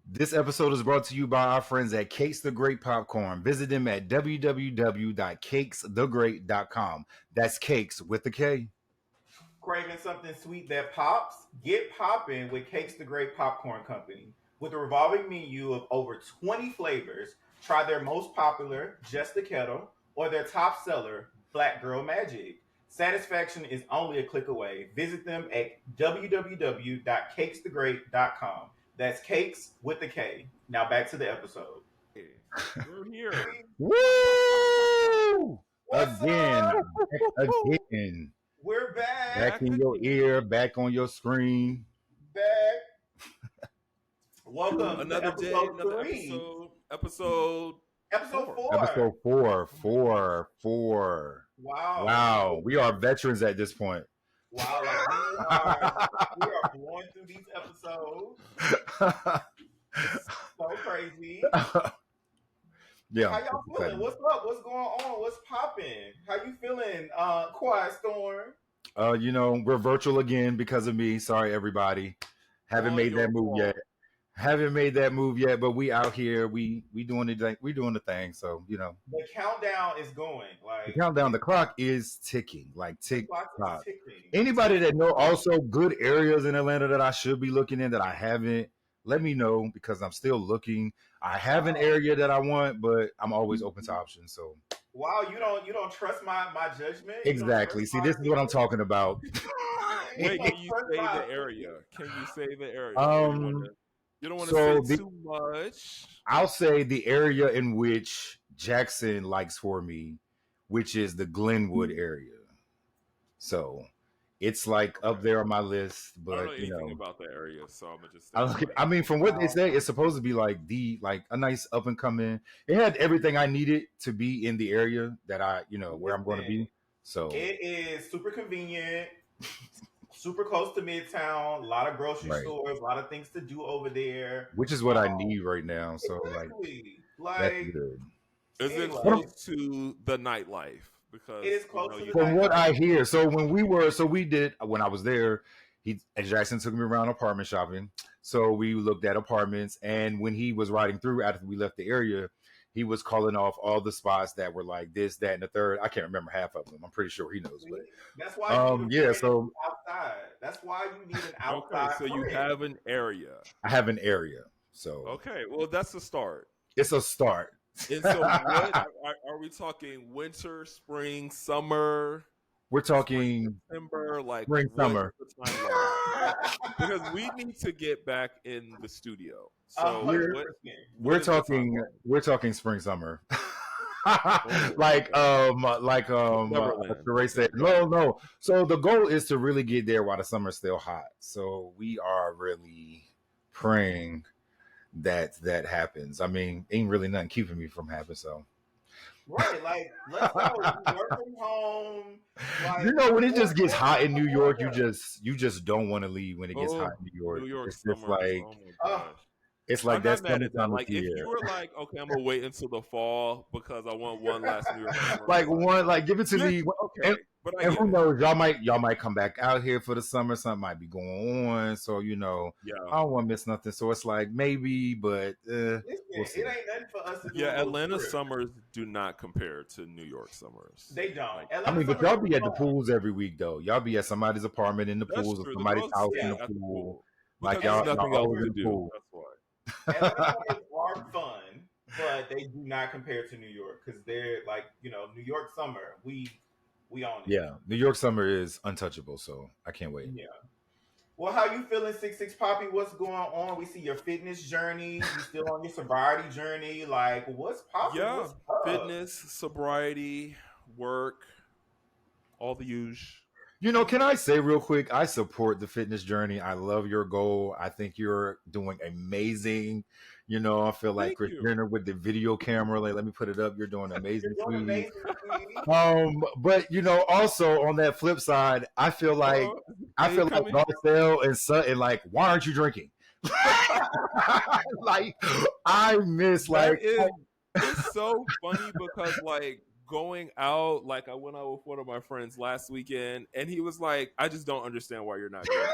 This episode is brought to you by our friends at Cakes the Great Popcorn. Visit them at www.cakesthegreat.com. That's cakes with the K. Craving something sweet that pops? Get poppin' with Cakes the Great Popcorn Company. With a revolving menu of over 20 flavors, try their most popular, Just the Kettle, or their top seller, Black Girl Magic. Satisfaction is only a click away. Visit them at www.cakesthegreat.com. That's cakes with the K. Now back to the episode. We're here. Woo! What's Again. up? Again. We're back. Back in your ear, back on your screen. Back. Welcome Another to day, episode another 3. episode. Episode 4. Episode 4. Wow. We are veterans at this point. Wow, like we are blowing through these episodes. So crazy. Yeah. How y'all feeling? What's up? What's going on? What's popping? How you feeling, Quiet Storm? We're virtual again because of me. Sorry, everybody. Haven't made that move yet, but we out here. We doing it. We doing the thing. So the countdown is going. Like the clock is ticking. Like tick tock. Ticking. Anybody that know also good areas in Atlanta that I should be looking in that I haven't, let me know because I'm still looking. I have an area that I want, but I'm always open to options. So wow, you don't trust my judgment? Exactly. See, this is what I'm talking about. Wait, can you say the area? You don't want to say too much. I'll say the area in which Jackson likes for me, which is the Glenwood area. So it's like up there on my list, but I don't know anything about that area, so I'm gonna just. From what they say, it's supposed to be like a nice up and coming. It had everything I needed to be in the area that where I'm going to be. So it is super convenient. Super close to Midtown, a lot of grocery stores, a lot of things to do over there. Which is what I need right now. So exactly. that's good. Is it close to the nightlife? Because it is close to the from what I hear. So when I was there, Jackson took me around apartment shopping. So we looked at apartments, and when he was riding through after we left the area, he was calling off all the spots that were like this, that, and the third. I can't remember half of them. I'm pretty sure he knows. But that's why you need outside. That's why you need an outside. Okay, so you have an area. I have an area. So okay, well that's a start. It's a start. And so, what are we talking? Winter, spring, summer? We're talking September, spring, summer. Because we need to get back in the studio. So we're talking spring, summer. Sheree said, no. So the goal is to really get there while the summer's still hot. So we are really praying that happens. I mean, ain't really nothing keeping me from happening. So right, like let's go. Work from home. When it just gets hot in New York, you just don't want to leave when it gets hot in New York. It's just like. It's like that's mad at that. Like if you were like, okay, I'm gonna wait until the fall because I want one last New York summer. Give it to me. Okay, and who knows? Y'all might come back out here for the summer. Something might be going on. So I don't want to miss nothing. So it's like maybe, but it ain't nothing for us to do. Yeah, Atlanta summers do not compare to New York summers. They don't. But y'all be at the pools every week though. Y'all be at somebody's apartment in the pools or somebody's house in the pool. Like y'all nothing else to do. That's why. Atlanta are fun, but they do not compare to New York because they're like, New York summer, we own it. Yeah, New York summer is untouchable, so I can't wait. Yeah. Well, how you feeling, 66 Poppy? What's going on? We see your fitness journey. You still on your sobriety journey? Like, what's popping? Yeah, fitness, sobriety, work, all the usual. Can I say real quick, I support the fitness journey. I love your goal. I think you're doing amazing. I feel like Chris Jenner with the video camera. Like, let me put it up. You're doing amazing. But also on that flip side, I feel like Garcelle and Sutton, like, why aren't you drinking? Like, I miss it's so funny because like going out, like I went out with one of my friends last weekend, and he was like, "I just don't understand why you're not drinking.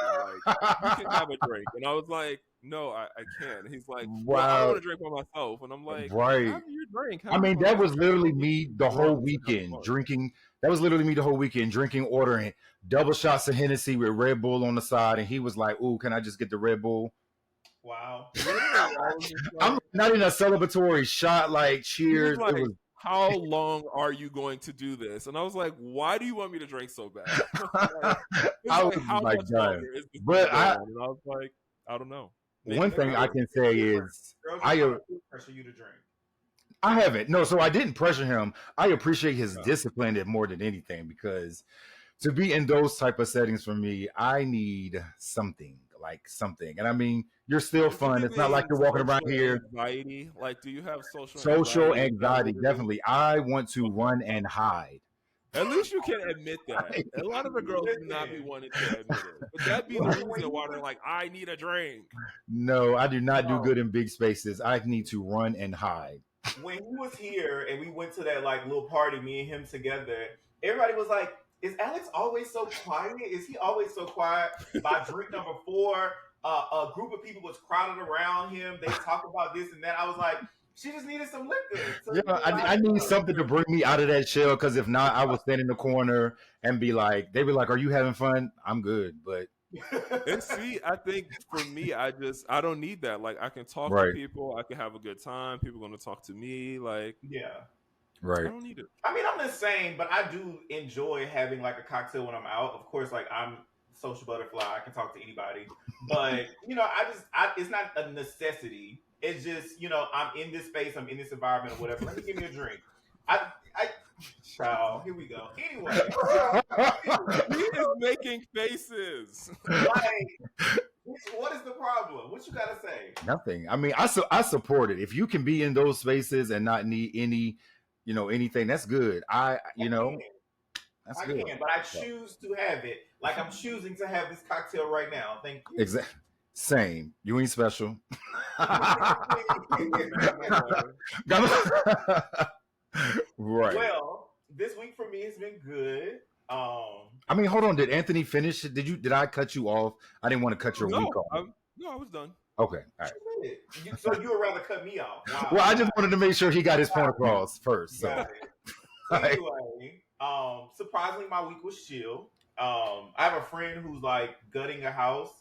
Like, you can have a drink." And I was like, "No, I can't." And he's like, "Well, I Wow. want to drink by myself." And I'm like, Right. "Have your drink, I have mean, that fun. was I literally don't need me to be the whole drunk to have weekend fun." drinking. That was literally me the whole weekend drinking, ordering double shots of Hennessy with Red Bull on the side. And he was like, "Ooh, can I just get the Red Bull?" Wow. Literally, I was just I'm like, not in a celebratory shot, like he was cheers. It like, was. "How long are you going to do this?" And I was like, "Why do you want me to drink so bad?" Like, it's I like, was how like, much done. longer is this going to But go on? And I was like, I don't know. Maybe one The for thing I girls good. can is say different. is, Girls are I trying to peer pressure you to drink. I haven't. No, so I didn't pressure him. I appreciate his Yeah. discipline more than anything, because to be in those type of settings for me, I need something, like something. And I mean, you're still Is it fun. It's not like giving you're walking around social here. anxiety? Like, do you have social Social anxiety? Is that anxiety, what it is? definitely. I want to Okay. run and hide. At least you can admit that. A lot of the girls do not be Listen, wanting to admit it. But that be the when reason he why they're was like, I need a drink. No, I do not do no, good in big spaces. I need to run and hide. when he was here and we went to that like little party, me and him together, everybody was like, "Is Alex always so quiet? Is he always so quiet?" By drink number four, a group of people was crowded around him. They talk about this and that. I was like, she just needed some liquor Yeah, to get I need out. something to bring me out of that shell, because if not, I will stand in the corner and be like, they be like, "Are you having fun?" I'm good, but And see, I think for me, I don't need that. Like I can talk to right, people, I can have a good time. People gonna talk to me. Like Yeah. I right. don't need it. I mean, I'm the same, but I do enjoy having like a cocktail when I'm out. Of course, like I'm social butterfly. I can talk to anybody, but it's not a necessity. It's just I'm in this space, I'm in this environment, or whatever. Let me give me a drink. I, child. Here we go. Anyway, He is making faces. like, what is the problem? What you gotta say? Nothing. I mean, I support it. If you can be in those spaces and not need any, anything, that's good. I can. That's I good. can, but I So, choose to have it. Like I'm choosing to have this cocktail right now. Thank you. exactly. Same. You ain't special. I'm a man of my word. Right. Well, this week for me has been good. I mean, hold on. Did Anthony finish? Did I cut you off? I didn't want to cut your week No, off. I was done. Okay. All right. So you would rather cut me off? Wow. Well, I just wanted to make sure he got his point across first. So, Got it. like, Anyway, surprisingly, my week was chill. I have a friend who's like gutting a house.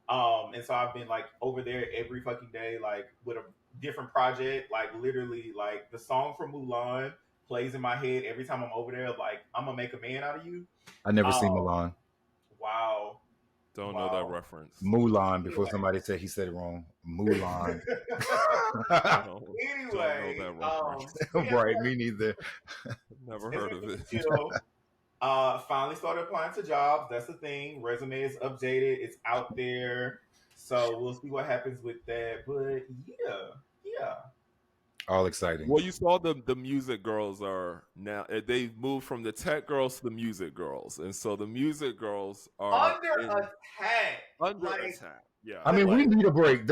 And so I've been like over there every fucking day, like with a different project. Like literally, like the song from Mulan plays in my head every time I'm over there. Like I'm gonna make a man out of you. I never seen Um, Milan. wow, Don't know that wow. reference. Mulan. Before Anyway. somebody said he said it wrong. Mulan. Don't Anyway, know that reference. yeah, Right. Me neither. Never it's heard been of pretty it. chill. Finally started applying to jobs. That's the thing. Resume is updated. It's out there. So we'll see what happens with that. But yeah. All exciting. Well, you saw the music girls are now they've moved from the tech girls to the music girls, and so the music girls are Under attack. under Like, attack. Yeah, I mean, we like need a break.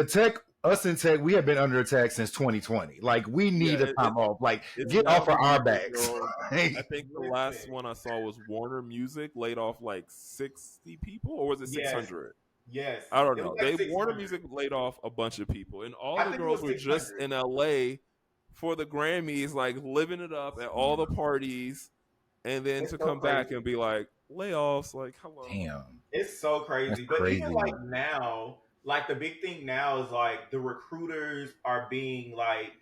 Us in tech, we have been under attack since 2020. Like, we yeah, need a time off. Like, it's get now off the of our music backs. girls. Like, I think the listen. last one I saw was Warner Music laid off like 60 people, or was it Yes. 600? Yes. I don't It was know. like Warner 600. Music laid off a bunch of people, and all I the think it girls was were just 600. in LA for the Grammys, like living it up at all the parties, and then It's to so come back crazy. and be like layoffs. Like, hello. damn. It's so crazy. That's But crazy. even like now, like the big thing now is like the recruiters are being like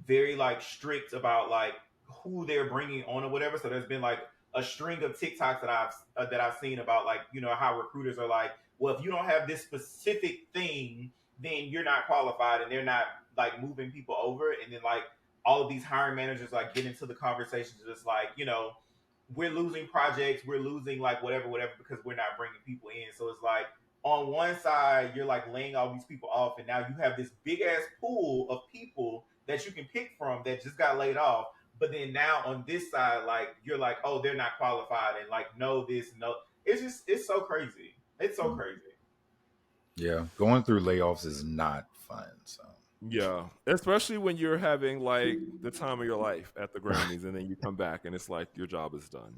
very like strict about like who they're bringing on or whatever. So there's been like a string of TikToks that I've seen about like how recruiters are like, well, if you don't have this specific thing, then you're not qualified, and they're not like moving people over. And then like all of these hiring managers like get into the conversations just like we're losing projects, we're losing like whatever, because we're not bringing people in. So it's like on one side, you're like laying all these people off, and now you have this big ass pool of people that you can pick from that just got laid off. But then now on this side, like you're like, oh, they're not qualified, and like no, it's so crazy. It's so crazy. Yeah. Going through layoffs is not fun. So, Yeah, especially when you're having like the time of your life at the Grammys, and then you come back and it's like your job is done.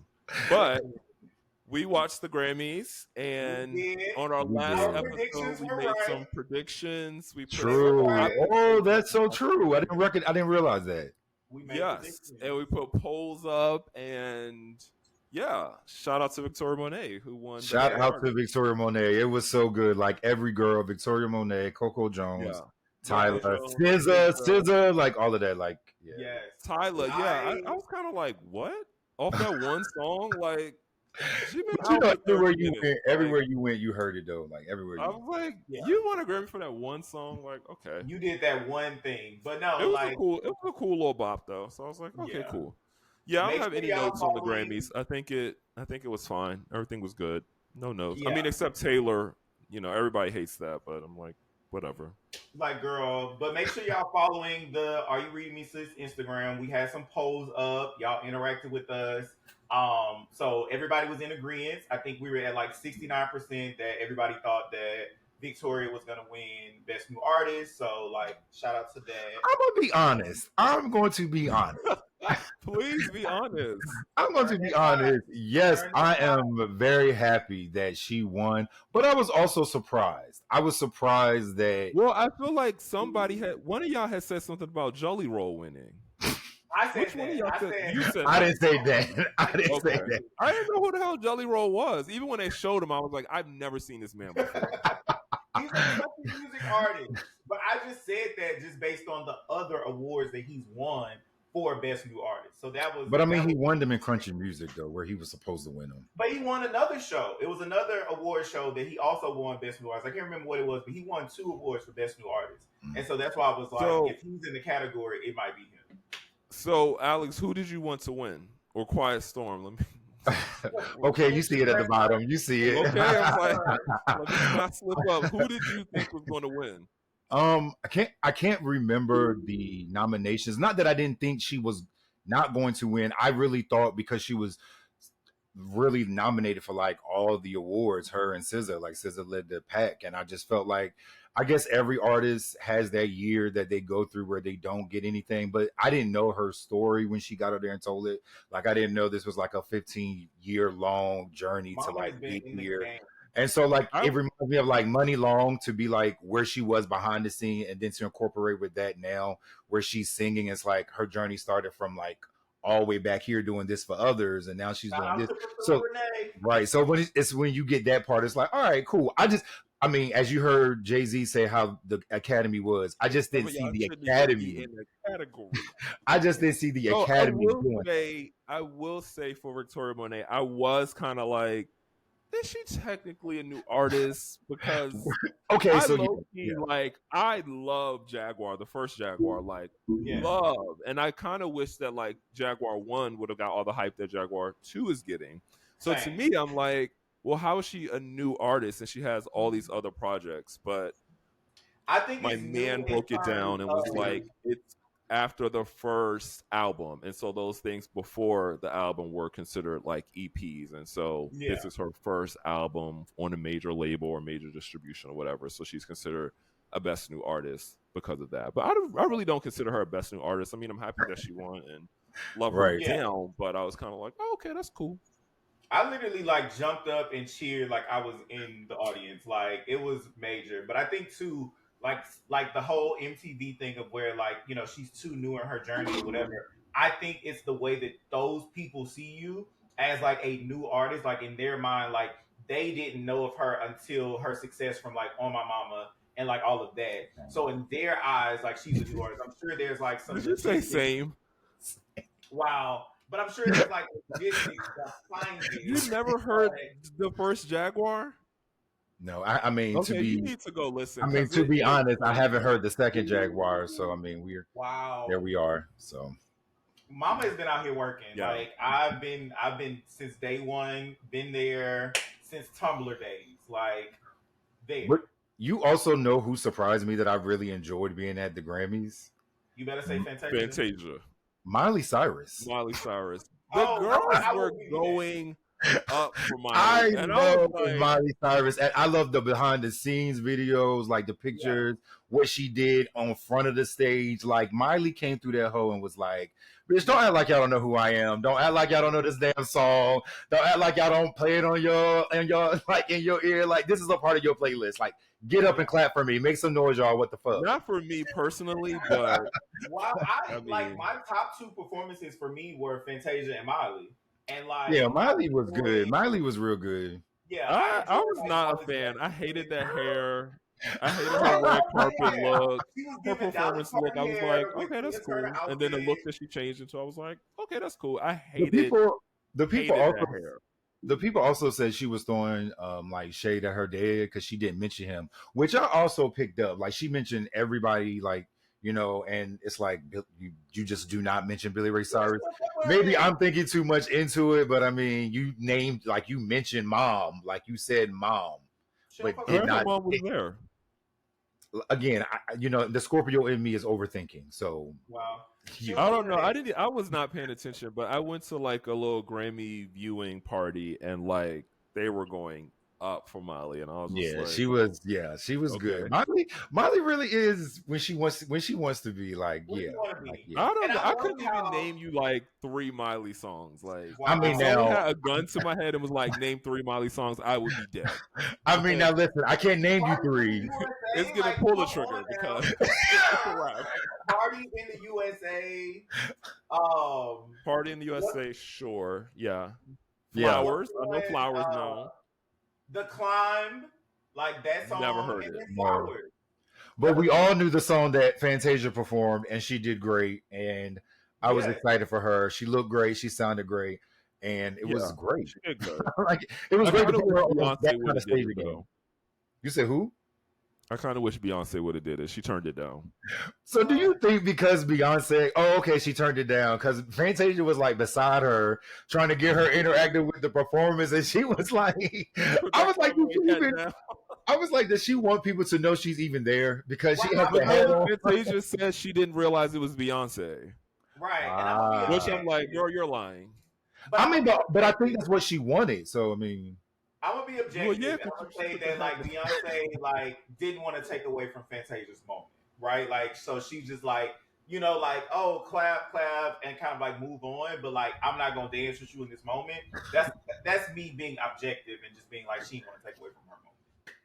But we watched the Grammys, We and did. on our We last Our did. episode, predictions we were made right. some predictions. We put They were some. True. right. Oh, We that's so true. I didn't realize that. We made Yes, and we predictions. put polls up, and yeah, shout out to Victoria Monet who won Best Shout New Yes. out to Artist. Victoria Monet. It was so good. Like every girl, Victoria Monet, Coco Yeah, Jones, Coco Tyler, Jones, SZA, SZA, like all of that. Like, yeah. Yes. Tyler. Yeah, I I was kind of like, what? Off that one song, like she been But you out know, for 30 minutes. Like, everywhere you went, you heard it though. Like everywhere I you was like, yeah. you won a Grammy for that one song? Like, okay. You did that one thing. But It no, was a like, cool little bop though. So I was like, okay, yeah. cool. Yeah, I don't Make have sure any y'all notes on the following. Grammys. I think it was fine. Everything was good. No notes. I Yeah. mean, except Taylor. Everybody hates that, but I'm like, whatever. Like, girl, but make sure y'all following the Are You Reading Me Sis Instagram. We had some polls up. Y'all interacted with us. So everybody was in agreement. I think we were at like 69% that everybody thought that Victoria was gonna win Best New Artist. So like, shout out to that. I'm gonna be honest. I'm going to be honest. Please be honest. I'm going Turn to be that side. honest. Yes, Turn I that side. am very happy that she won, but I was also surprised. I was surprised that Well, I feel like one of y'all had said something about Jolly Roll winning. I said Which one of that. y'all I said? said You said I that. didn't say that. I didn't say Okay. that. I didn't know who the hell Jelly Roll was. Even when they showed him, I was like, I've never seen this man before. he's a country music artist. But I just said that just based on the other awards that he's won for Best New Artist. So that was But I mean, that he was won them in country music though, where he was supposed to win them. But he won another show. It was another award show that he also won Best New Artist. I can't remember what it was, but he won 2 awards for Best New Artist. And so that's why I was like, So- if he's in the category, it might be him. So, Alex, who did you want to win? Or Quiet Storm? Let me. Okay, you see it at the bottom. You see it. Okay, I was like, let me not slip up. Who did you think was going to win? I can't remember the nominations. Not that I didn't think she was not going to win. I really thought because she was really nominated for like all the awards, her and SZA, like SZA led the pack, and I just felt like I guess every artist has that year that they go through where they don't get anything, but I didn't know her story when she got up there and told it. Like I didn't know this was like a 15-year long journey to Mama has like been get in the here. game. And so, like, I- it reminds me of like Money Long to be like where she was behind the scene, and then to incorporate with that now where she's singing. It's like her journey started from like all the way back here doing this for others, and now she's Shout doing out this. to Priscilla So, Renee. right. So it's when you get that part, it's like, all right, cool. I mean, as you heard Jay-Z say how the Academy was, I just didn't Some of see y'all the shouldn't even Academy. be in the category. I just didn't see the So Academy doing. I will say for Victoria Monet, I was kind of like, is she technically a new artist? Because Okay, I so low-key, like, I love Jaguar, the first Jaguar, like, Yeah. love. And I kind of wish that, like, Jaguar 1 would have got all the hype that Jaguar 2 is getting. So to Same. me, I'm like, well, how is she a new artist and she has all these other projects? But I think my it's new man in broke it terms down and was of- like, it's after the first album. And so those things before the album were considered like EPs. And so Yeah. this is her first album on a major label or major distribution or whatever. So she's considered a best new artist because of that. But I really don't consider her a best new artist. I mean, I'm happy that she won and love her Right. Yeah. down, but I was kind of like, oh, okay, that's cool. I literally like jumped up and cheered like I was in the audience. Like it was major. But I think too, like the whole MTV thing of where like, you know, she's too new in her journey or whatever. I think it's the way that those people see you as like a new artist, like in their mind, like they didn't know of her until her success from like On My Mama and like all of that. So in their eyes, like she's a new artist. I'm sure there's like some Did you say logistics. same? Wow. But I'm sure there's like logistics behind it. You never heard the first Jaguar? No, I mean Okay, to you be. need to go listen. I mean, 'cause to be it- honest, I haven't heard the second Jaguar, so I mean, Wow. there we are. So Mama has been out here working. Yeah. Like I've been since day one, been there since Tumblr days. Like there. But you also know who surprised me that I really enjoyed being at the Grammys? You better say Fantasia. Fantasia. Miley Cyrus. Miley Cyrus. The Oh, girls I were will give you that. going up for I Miley, and I was love like, Miley Cyrus, and I love the behind the scenes videos, like the Yeah. pictures, what she did on front of the stage. Like Miley came through that hole and was like, "Bitch, don't act like y'all don't know who I am. Don't act like y'all don't know this damn song. Don't act like y'all don't play it on your like in your ear. Like this is a part of your playlist. Like get up and clap for me. Make some noise, y'all. What the fuck?" not for me personally, but Wow, I like mean, my top two performances for me were Fantasia and Miley, and like Yeah, I Miley was good. enjoyed, Miley was real good. yeah, I I enjoyed was like not a Miley's fan. I message. hated that hair. I hated her red carpet Yeah, look, she was her giving Dolly performance look. Parton I was like, hair with okay, that's Tina Turner cool. And then the outfit. look that she changed into, I was like, okay, that's cool. I The people, the people hated also that hair. the people also said she was throwing like shade at her dad because she didn't mention him, which I also picked up. Like she mentioned everybody, like and it's like you just do not mention Billy Ray Cyrus. Maybe I'm thinking too much into it, but I mean, you named like you mentioned mom, like you said mom, She don't but fuck Her did with and her not. mom was there. Again, the Scorpio in me is overthinking, so Wow. She you don't I know. fuck don't with know. her I dad. didn't. I was not paying attention, but I went to like a little Grammy viewing party, and like they were going up for Miley, and I was just Yeah, like, she was. Yeah, she was okay. good. Miley really is when she wants to be like, What do yeah, you want to like be? yeah. I don't And know. I I love couldn't even how name you like 3 Miley songs. Like, I if mean wow. someone now, had a gun to my head and was like, "Name 3 Miley songs," I would be dead. now But listen, I can't name you Party in three. the it's USA, gonna like pull come the on trigger now. because it's a wrap. Party in the USA. Um, Party in the what USA, sure, yeah. Yeah, what's Flowers, I know one? Flowers. No, The Climb, like that never song, heard and it. then no. Flowers. But we all knew the song that Fantasia performed, and she did great. And I was Yes. excited for her. She looked great. She sounded great, and it was Yeah, great. she did good. Like it was I great to kind of put wish her on that Beyonce would kind of have did stage it again. though. You said who? I kind of wish Beyonce would have did it. She turned it down. So do you think because Beyonce? Oh, okay, she turned it down because Fantasia was like beside her, trying to get her interactive with the performance, and she was like, Put I that was like, did cowboy she hat even? down. I was like, does she want people to know she's even there because Right, she has I'm the But hat no, on? Fantasia said she didn't realize it was Beyonce. right, and I'm gonna be Which Ah, I'm like, objective. girl, you're lying. But I I'm mean, gonna be but I think objective. that's what she wanted. So I mean, I'm gonna be Well, yeah, objective, and because I'm gonna she say put the that hat like down. Beyonce like didn't want to take away from Fantasia's moment, right? Like so she's just like like oh clap clap and kind of like move on, but like I'm not gonna dance with you in this moment. That's me being objective and just being like she didn't want to take away from her moment.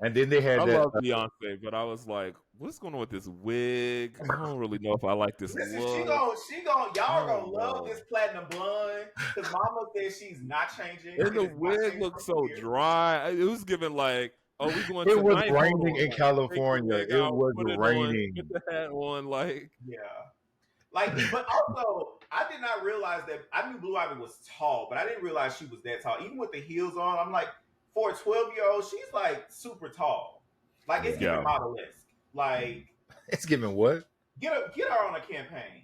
and then they I had that. love Beyonce, but I was like, what's going on with this wig? I don't really know if I like this Listen, look. y'all I gonna don't love know. this platinum blonde because Mama says she's not changing. And It the is not wig changing looked from so here. dry. It was giving like, oh, we going It was tonight? Hold raining on. in Like, take the California. wig It out, was put it on, put raining. the hat on. Like, Yeah. Like, but also, I did not realize that. I knew Blue Ivy was tall, but I didn't realize she was that tall. Even with the heels on, I'm like, for a 12-year-old, she's like super tall. Like, it's Yeah, giving yeah. model-esque. Like, it's giving what? get her on a campaign.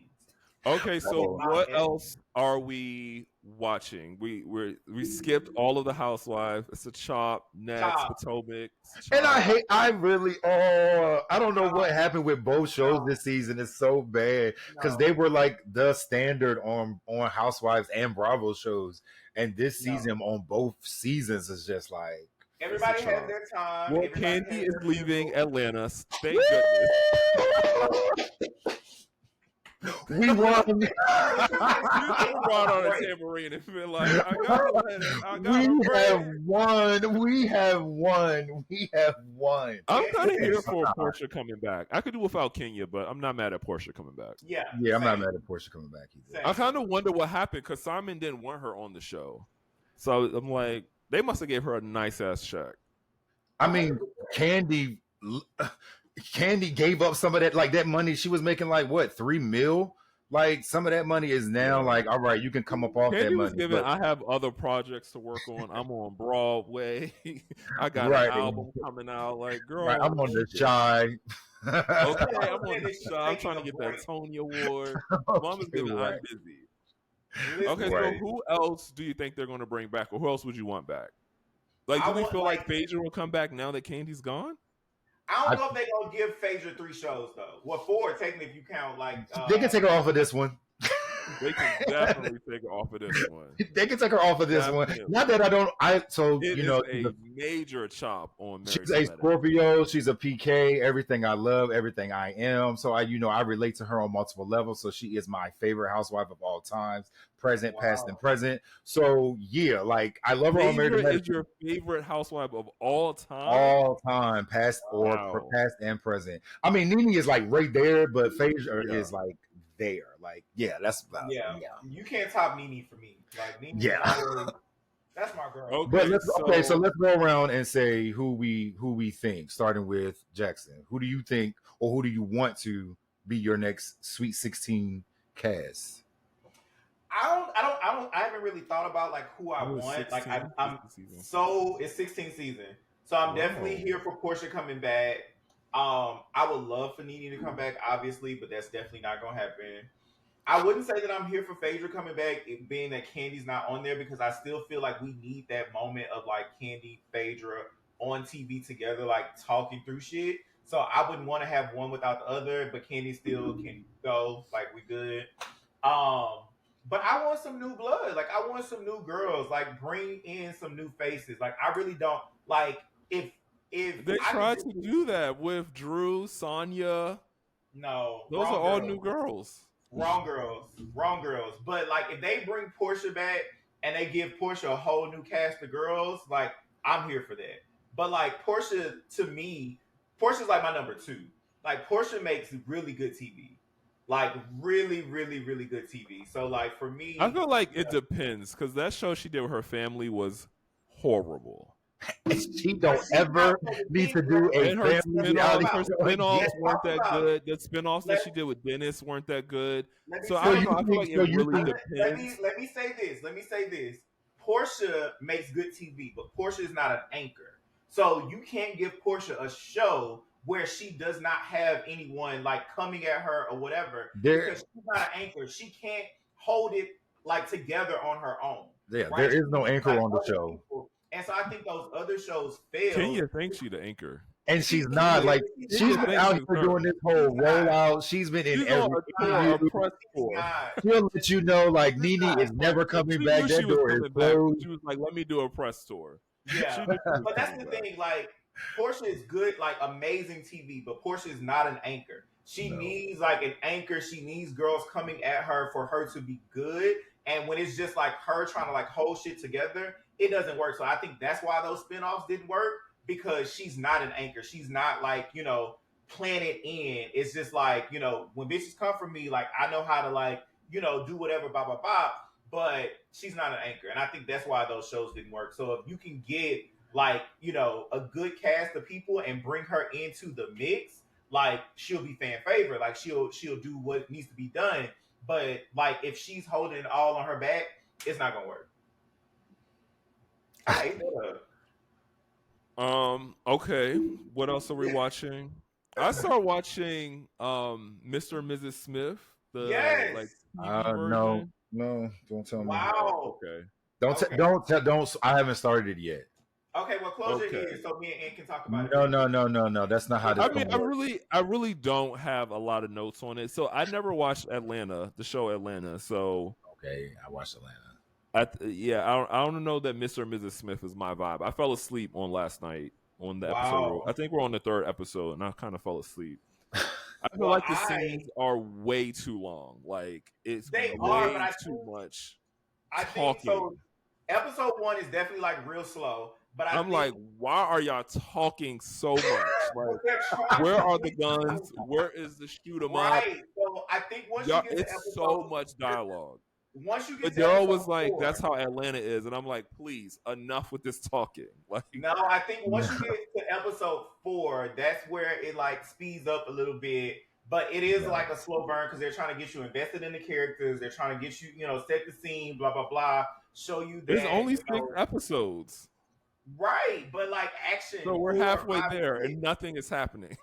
Okay, so Oh, what else are we watching? We skipped all of the Housewives. It's a Chop, Nats, Chop, Potomac, And Chop. I really, I don't know what chop, happened with both shows no, this season. It's so bad because no, they were like the standard on Housewives and Bravo shows, and this no. season on both seasons is just like, It's a Everybody has Chop. their time. Well, Everybody Candy has is their leaving schedule. Atlanta. Thank goodness. we won. You could have brought on a Right. tambourine and been like, I got a We have break. won. We have won. We have won. I'm kind of Yeah. here for Portia coming back. I could do without Kenya, but I'm not mad at Portia coming back. Yeah. Yeah, I'm not same, mad at Portia coming back either. same. I kind of wonder what happened because Simon didn't want her on the show. So I'm like, they must have gave her a nice ass check. I mean, Candy gave up some of that, like that money she was making, like what, 3 mil? Like some of that money is now Yeah. like, all right, you can come up off that Candy was money. given, But, I have other projects to work on. I'm on Broadway. I got right, an album coming out. Like, girl, right, I'm on the shit. Shy. Okay, I'm on the She's show. I'm taking trying to a get break. that Tony Award. Mama's Okay, giving, I'm right. busy. Listen, Okay, Right. so who else do you think they're going to bring back, or who else would you want back? Like, I do we want, feel like like- Phaedra will come back now that Candy's gone? I don't know if they're gonna give Phaedra 3 shows though. Well, 4 technically if you count like They can take her off of this one. They can definitely take her off of this one. They can take her off of this Definitely. one. Not that I don't. It is a major chop on Married she's to a Medicine. Scorpio. She's a PK. Everything I love, everything I am. So I relate to her on multiple levels. So she is my favorite housewife of all times, present, past, and present. So yeah, like I love her on Married to Medicine. Is your favorite housewife of all time? All time, past or past and present. I mean, Nene is like right there, but Phaedra is like there. Like, yeah, that's yeah. You can't top Nene for me. Like Nene, that's my girl. Okay, but so let's go around and say who we think, starting with Jackson. Who do you think, or who do you want to be your next Sweet 16 cast? I haven't really thought about like who I want. 16, like it's 16 season. So I'm definitely here for Portia coming back. I would love for Nene to come back, obviously, but that's definitely not gonna happen. I wouldn't say that I'm here for Phaedra coming back, being that Candy's not on there, because I still feel like we need that moment of like Candy, Phaedra on TV together, like talking through shit. So I wouldn't want to have one without the other, but Candy still can go, like we good. But I want some new blood. Like I want some new girls. Like bring in some new faces. Like I really don't like if they tried to do that with Drew, Sonya. No, those are all new girls. Wrong girls. But like if they bring Portia back and they give Portia a whole new cast of girls, like I'm here for that. But like Portia, to me, Portia's like my number 2. Like Portia makes really good TV. Like really, really, really good TV. So like for me, I feel like it depends, because that show she did with her family was horrible. She don't ever need to do a family reality. Her spinoffs weren't that good. The spinoffs that she did with Dennis weren't that good. So I don't know. I feel like it really depends. Let me say this. Portia makes good TV, but Portia is not an anchor. So you can't give Portia a show where she does not have anyone like coming at her or whatever, because she's not an anchor. She can't hold it like together on her own. Yeah, right? There is no anchor on the show. And so I think those other shows fail. Kenya thinks she's the anchor. And she's not. Like, she's been out here doing this whole rollout. She's been in every press tour. She'll let you know, like, Nene is never coming back. That door is closed. She was like, let me do a press tour. Yeah. But that's the thing. Like, Portia is good, like, amazing TV, but Portia is not an anchor. She needs, like, an anchor. She needs girls coming at her for her to be good. And when it's just, like, her trying to, like, hold shit together, it doesn't work. So I think that's why those spinoffs didn't work, because she's not an anchor. She's not like, you know, planted in. It's just like, you know, when bitches come from me, like I know how to like, you know, do whatever, blah, blah, blah. But she's not an anchor. And I think that's why those shows didn't work. So if you can get like, you know, a good cast of people and bring her into the mix, like she'll be fan favorite. Like she'll do what needs to be done. But like if she's holding it all on her back, it's not gonna work. Okay. What else are we watching? I started watching Mr. and Mrs. Smith. Yes. No, don't tell me. Wow. Okay. Don't. I haven't started it yet. Okay, well, close your ears so me and Ann can talk about it. No. That's not how this works. I really don't have a lot of notes on it. So I never watched Atlanta, the show Atlanta. So okay, I watched Atlanta. I don't know that Mr. and Mrs. Smith is my vibe. I fell asleep on last night on the episode. I think we're on the 3rd episode, and I kind of fell asleep. I feel like the scenes are way too long. Like it's too much. I think so. Episode 1 is definitely like real slow, but I'm like, why are y'all talking so much? Like, where are the guns? Where is the shoot 'em up? Right. So I think once you get to episode, so much dialogue. Once you get to Daryl was like, 4, that's how Atlanta is. And I'm like, please, enough with this talking. Like, no, I think once you get to episode 4, that's where it like speeds up a little bit. But it is like a slow burn because they're trying to get you invested in the characters. They're trying to get you, you know, set the scene, blah, blah, blah. Show you that. There's only 6 episodes. Right. But like action. So we're halfway there and nothing is happening.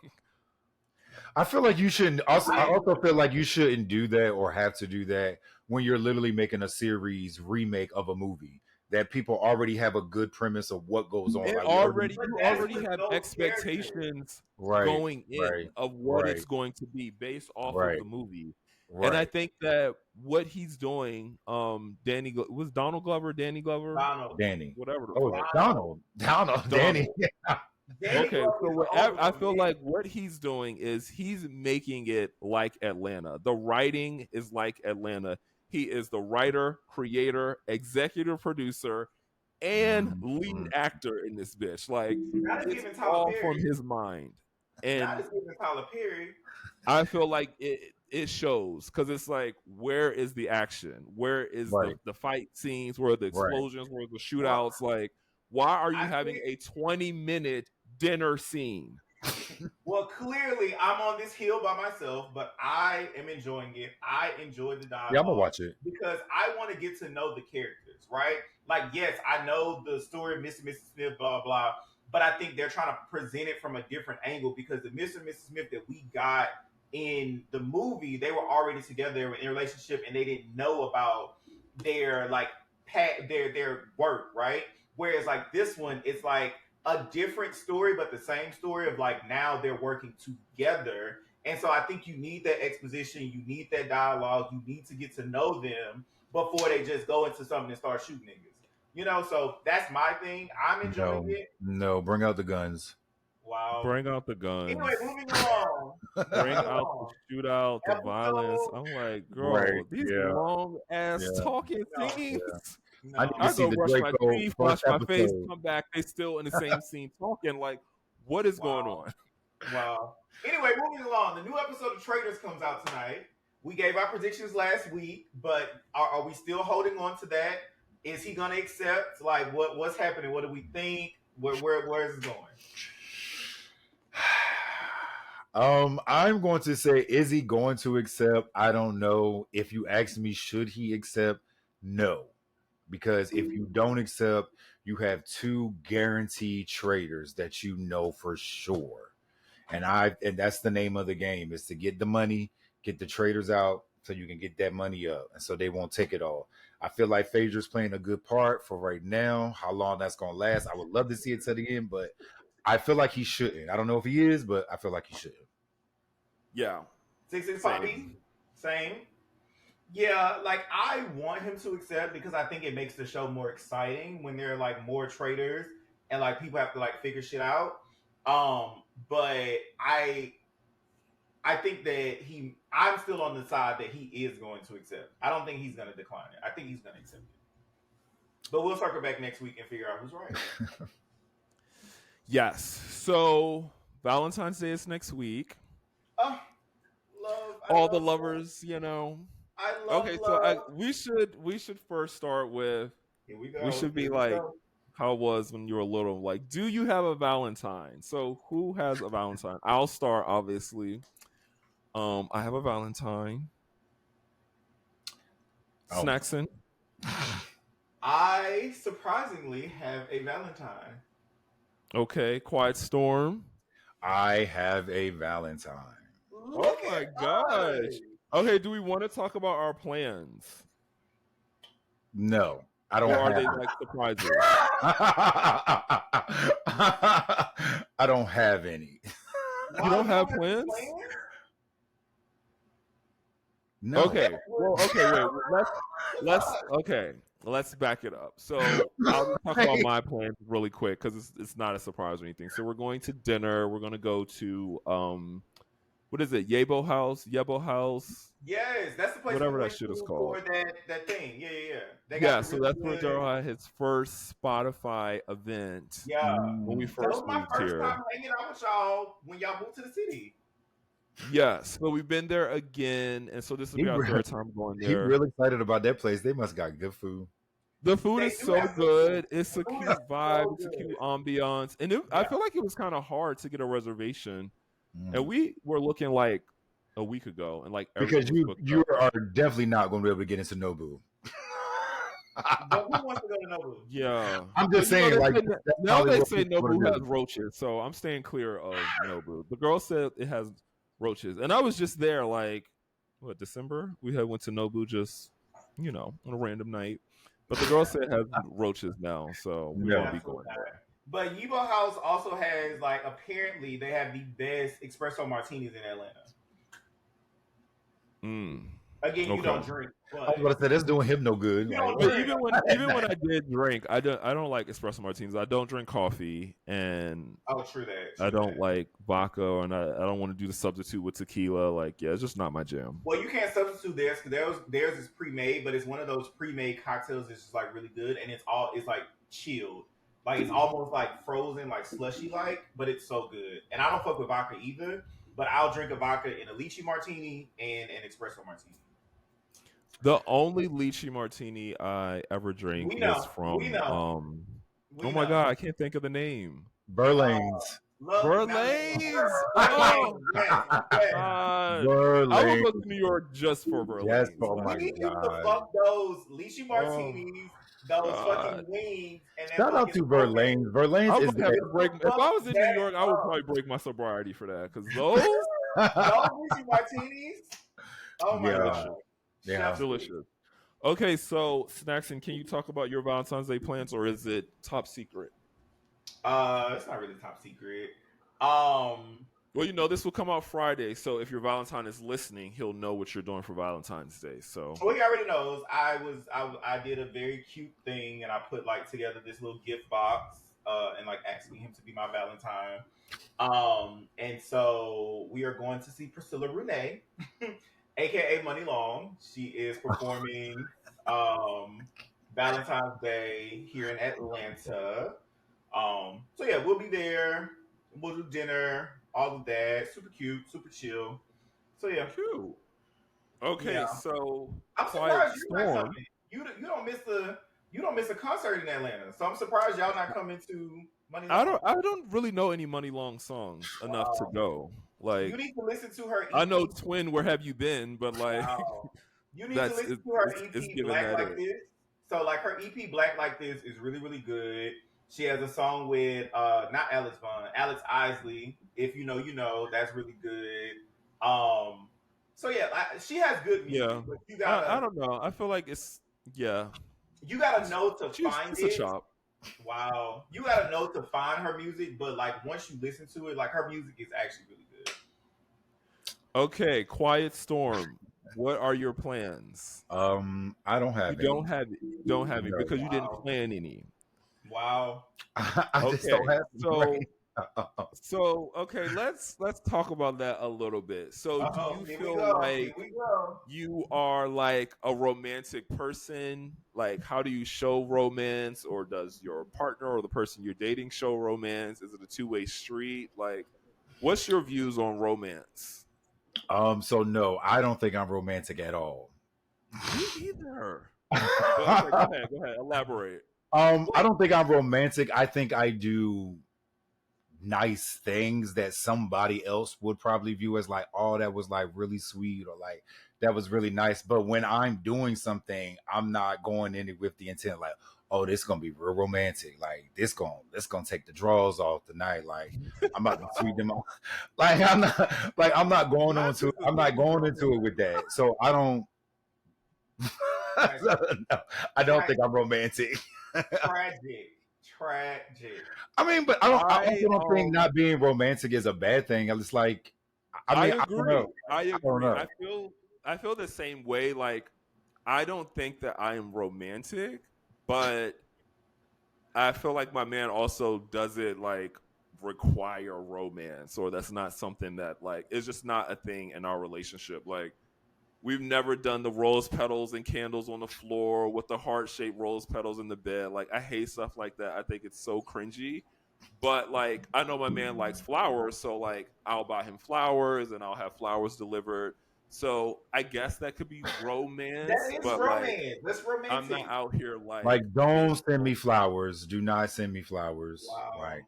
I feel like you shouldn't. I also feel like you shouldn't do that or have to do that when you're literally making a series remake of a movie. that people already have a good premise of what goes on. It Like we already But you that's already with have those characters. expectations right, going in right, of what right, it's going to be based off of right, the movie. And I right. think that what he's doing, was Donald Glover, Danny Glover, Donald. Danny. whatever the Oh, is fuck, it Donald. Donald, Danny. Donald. Danny Okay, Glover so is the older I one, feel man. like what he's doing is he's making it like Atlanta. The writing is like Atlanta. He is the writer, creator, executive producer, and lead Mm, actor in this bitch. Like Not as it's giving Tyler all from Perry. his mind, Not and as giving Tyler Perry. I feel like it shows because it's like, where is the action? Where is right, the fight scenes? Where are the right. explosions? Where are the Well, shootouts? Like, why are you I having think a 20-minute dinner scene? Well, clearly I'm on this hill by myself, but I am enjoying it. I enjoy the Yeah, I'm gonna dialogue watch it. because I want to get to know the characters, right? Like, yes, I know the story of Mr. and Mrs. Smith, blah, blah, but I think they're trying to present it from a different angle because the Mr. and Mrs. Smith that we got in the movie, they were already together in a relationship and they didn't know about their like their work, right? Whereas like this one, it's like a different story, but the same story of like now they're working together. And so I think you need that exposition, you need that dialogue, you need to get to know them before they just go into something and start shooting niggas. You know, so that's my thing. I'm enjoying No, it. no, bring out the guns. Wow. Bring out the Anyway, guns. moving along. Bring Moving out the along. shootout, the violence. Episode. I'm like, Right. girl, these Yeah. long ass Yeah. talking No, scenes. Yeah. I no. need to I see go the brush my Draco teeth, wash first my face, episode. come back. They still in the same scene talking. Like, what is going Wow. on? Wow. Anyway, moving along. The new episode of Traitors comes out tonight. We gave our predictions last week, but are we still holding on to that? Is he gonna accept? Like what's happening? What do we think? Where is it going? I'm going to say, is he going to accept? I don't know. If you ask me, should he accept? No. Because if you don't accept, you have two guaranteed traders that you know for sure. And that's the name of the game, is to get the money, get the traders out so you can get that money up. And so they won't take it all. I feel like Phaedra's playing a good part for right now. How long that's gonna last, I would love to see it to the end, but I feel like he shouldn't. I don't know if he is, but I feel like he shouldn't. Yeah. 6 Same. Poppy, same. Yeah, like I want him to accept because I think it makes the show more exciting when there are like more traders and like people have to like figure shit out. But I think that I'm still on the side that he is going to accept. I don't think he's going to decline it. I think he's going to accept it. But we'll circle back next week and figure out who's right. Yes. So Valentine's Day is next week. Oh, love. All the love lovers, you know. I love Okay, love. so we should first start with, Here we go. we should be like how it was when you were little. Like, do you have a Valentine? So who has a Valentine? I'll start, obviously. I have a Valentine. Oh. Snackson. I surprisingly have a Valentine. Okay, Quiet Storm. I have a Valentine. Oh my gosh. Okay, do we want to talk about our plans? No, I don't. Or are have they like surprises? I don't have any. You don't have plans? No. Okay. Well, okay, wait. Let's back it up. So I'll just talk about my plans really quick because it's not a surprise or anything. So we're going to dinner. We're going to go to what is it? Yebo House. Yes, that's the place. Whatever we that went shit is to called. For that thing. Yeah. They Yeah, got so really that's where good- Daryl had his first Spotify event. Yeah. When we That first was my moved first here. time hanging out with y'all when y'all moved to the city. Yes, but we've been there again, and so this will be our third time going He there. really excited about that place. They must got good food. The food They is do so have good. food. It's a The food cute is vibe. so It's a good. cute ambiance, and I feel like it was kind of hard to get a reservation. And we were looking like a week ago, and like Because everything was booked you up. are definitely not going to be able to get into Nobu. But who wants to go to Nobu? Yeah, I'm just But, you saying, know, like they, that's now probably they what say people wanna Nobu do. has roaches, so I'm staying clear of Nobu. The girl said it has roaches, and I was just there like December. We had went to Nobu just on a random night. But the girl said it has roaches now, so we No. won't be going there. But Yibo House also has like apparently they have the best espresso martinis in Atlanta. Again, you don't drink. I was about to say that's doing him no good. You Like, don't But drink. even when I did drink, I don't like espresso martinis. I don't drink coffee, and Oh, true that. I don't like vodka, and I don't want to do the substitute with tequila. Like, yeah, it's just not my jam. Well, you can't substitute theirs because theirs is pre-made, but it's one of those pre-made cocktails that's just like really good, and it's like chilled, like it's almost like frozen, like slushy like, but it's so good. And I don't fuck with vodka either, but I'll drink a vodka in a lychee martini and an espresso martini. The only lychee martini I ever drank is from. Oh my god, I can't think of the name. Berlane's. Berlane's. Oh, yes. I will go to New York just for Berlane's. Yes, oh my We need you God. to fuck those lychee martinis, those fucking wings, and then Shout out to Verlaine. Verlaine is if I was in New York, I would probably break my sobriety for that because those lychee martinis. Oh my god, yeah, delicious. Okay, so Snackson, can you talk about your Valentine's Day plans, or is it top secret? It's not really top secret. Well, you know, this will come out Friday, so if your Valentine is listening, he'll know what you're doing for Valentine's Day. So, well, he already knows. I did a very cute thing, and I put like together this little gift box, and like asking him to be my Valentine. And so we are going to see Priscilla Renee, aka Money Long. She is performing Valentine's Day here in Atlanta. So yeah, we'll be there. We'll do dinner, all of that. Super cute, super chill. So yeah, cute. Okay, yeah. So I'm surprised you not coming. You don't miss a concert in Atlanta. So I'm surprised y'all not coming to Money Long. I don't really know any Money Long songs enough to go. Like, you need to listen to her. EP. I know Twin, Where Have You Been? But like, you need to listen to her EP Black Like This. So like her EP Black Like This is really, really good. She has a song with not Alex Vaughn, Alex Isley. If you know, you know. That's really good. So yeah, she has good music. Yeah, but you gotta, I don't know. I feel like it's You gotta know to find it. A chop. Wow, you gotta know to find her music. But like once you listen to it, like her music is actually really good. Okay, Quiet Storm. What are your plans? I don't have. You don't have it because you didn't plan any. Wow. I just don't have so okay, let's talk about that a little bit. So do you feel like you are like a romantic person? Like, how do you show romance, or does your partner or the person you're dating show romance? Is it a two-way street? Like, what's your views on romance? So no, I don't think I'm romantic at all. Me either. Go ahead, elaborate. I don't think I'm romantic. I think I do nice things that somebody else would probably view as like, oh, that was like really sweet, or like that was really nice. But when I'm doing something, I'm not going in it with the intent like, oh, this is gonna be real romantic. Like this gonna take the drawers off tonight. Like I'm about to sweet them off. I'm not going into it with that. So I don't. No, I don't think I'm romantic. Tragic. I mean, but I don't think not being romantic is a bad thing. It's like, I agree. I agree. I feel the same way. Like, I don't think that I am romantic, but I feel like my man also doesn't like require romance, or that's not something that like is just not a thing in our relationship. Like, we've never done the rose petals and candles on the floor with the heart-shaped rose petals in the bed. Like, I hate stuff like that. I think it's so cringy. But, like, I know my man likes flowers, so, like, I'll buy him flowers and I'll have flowers delivered. So, I guess that could be romance. That is romance. Like, that's romantic. I'm not out here like... Like, don't send me flowers. Do not send me flowers. Wow. Like,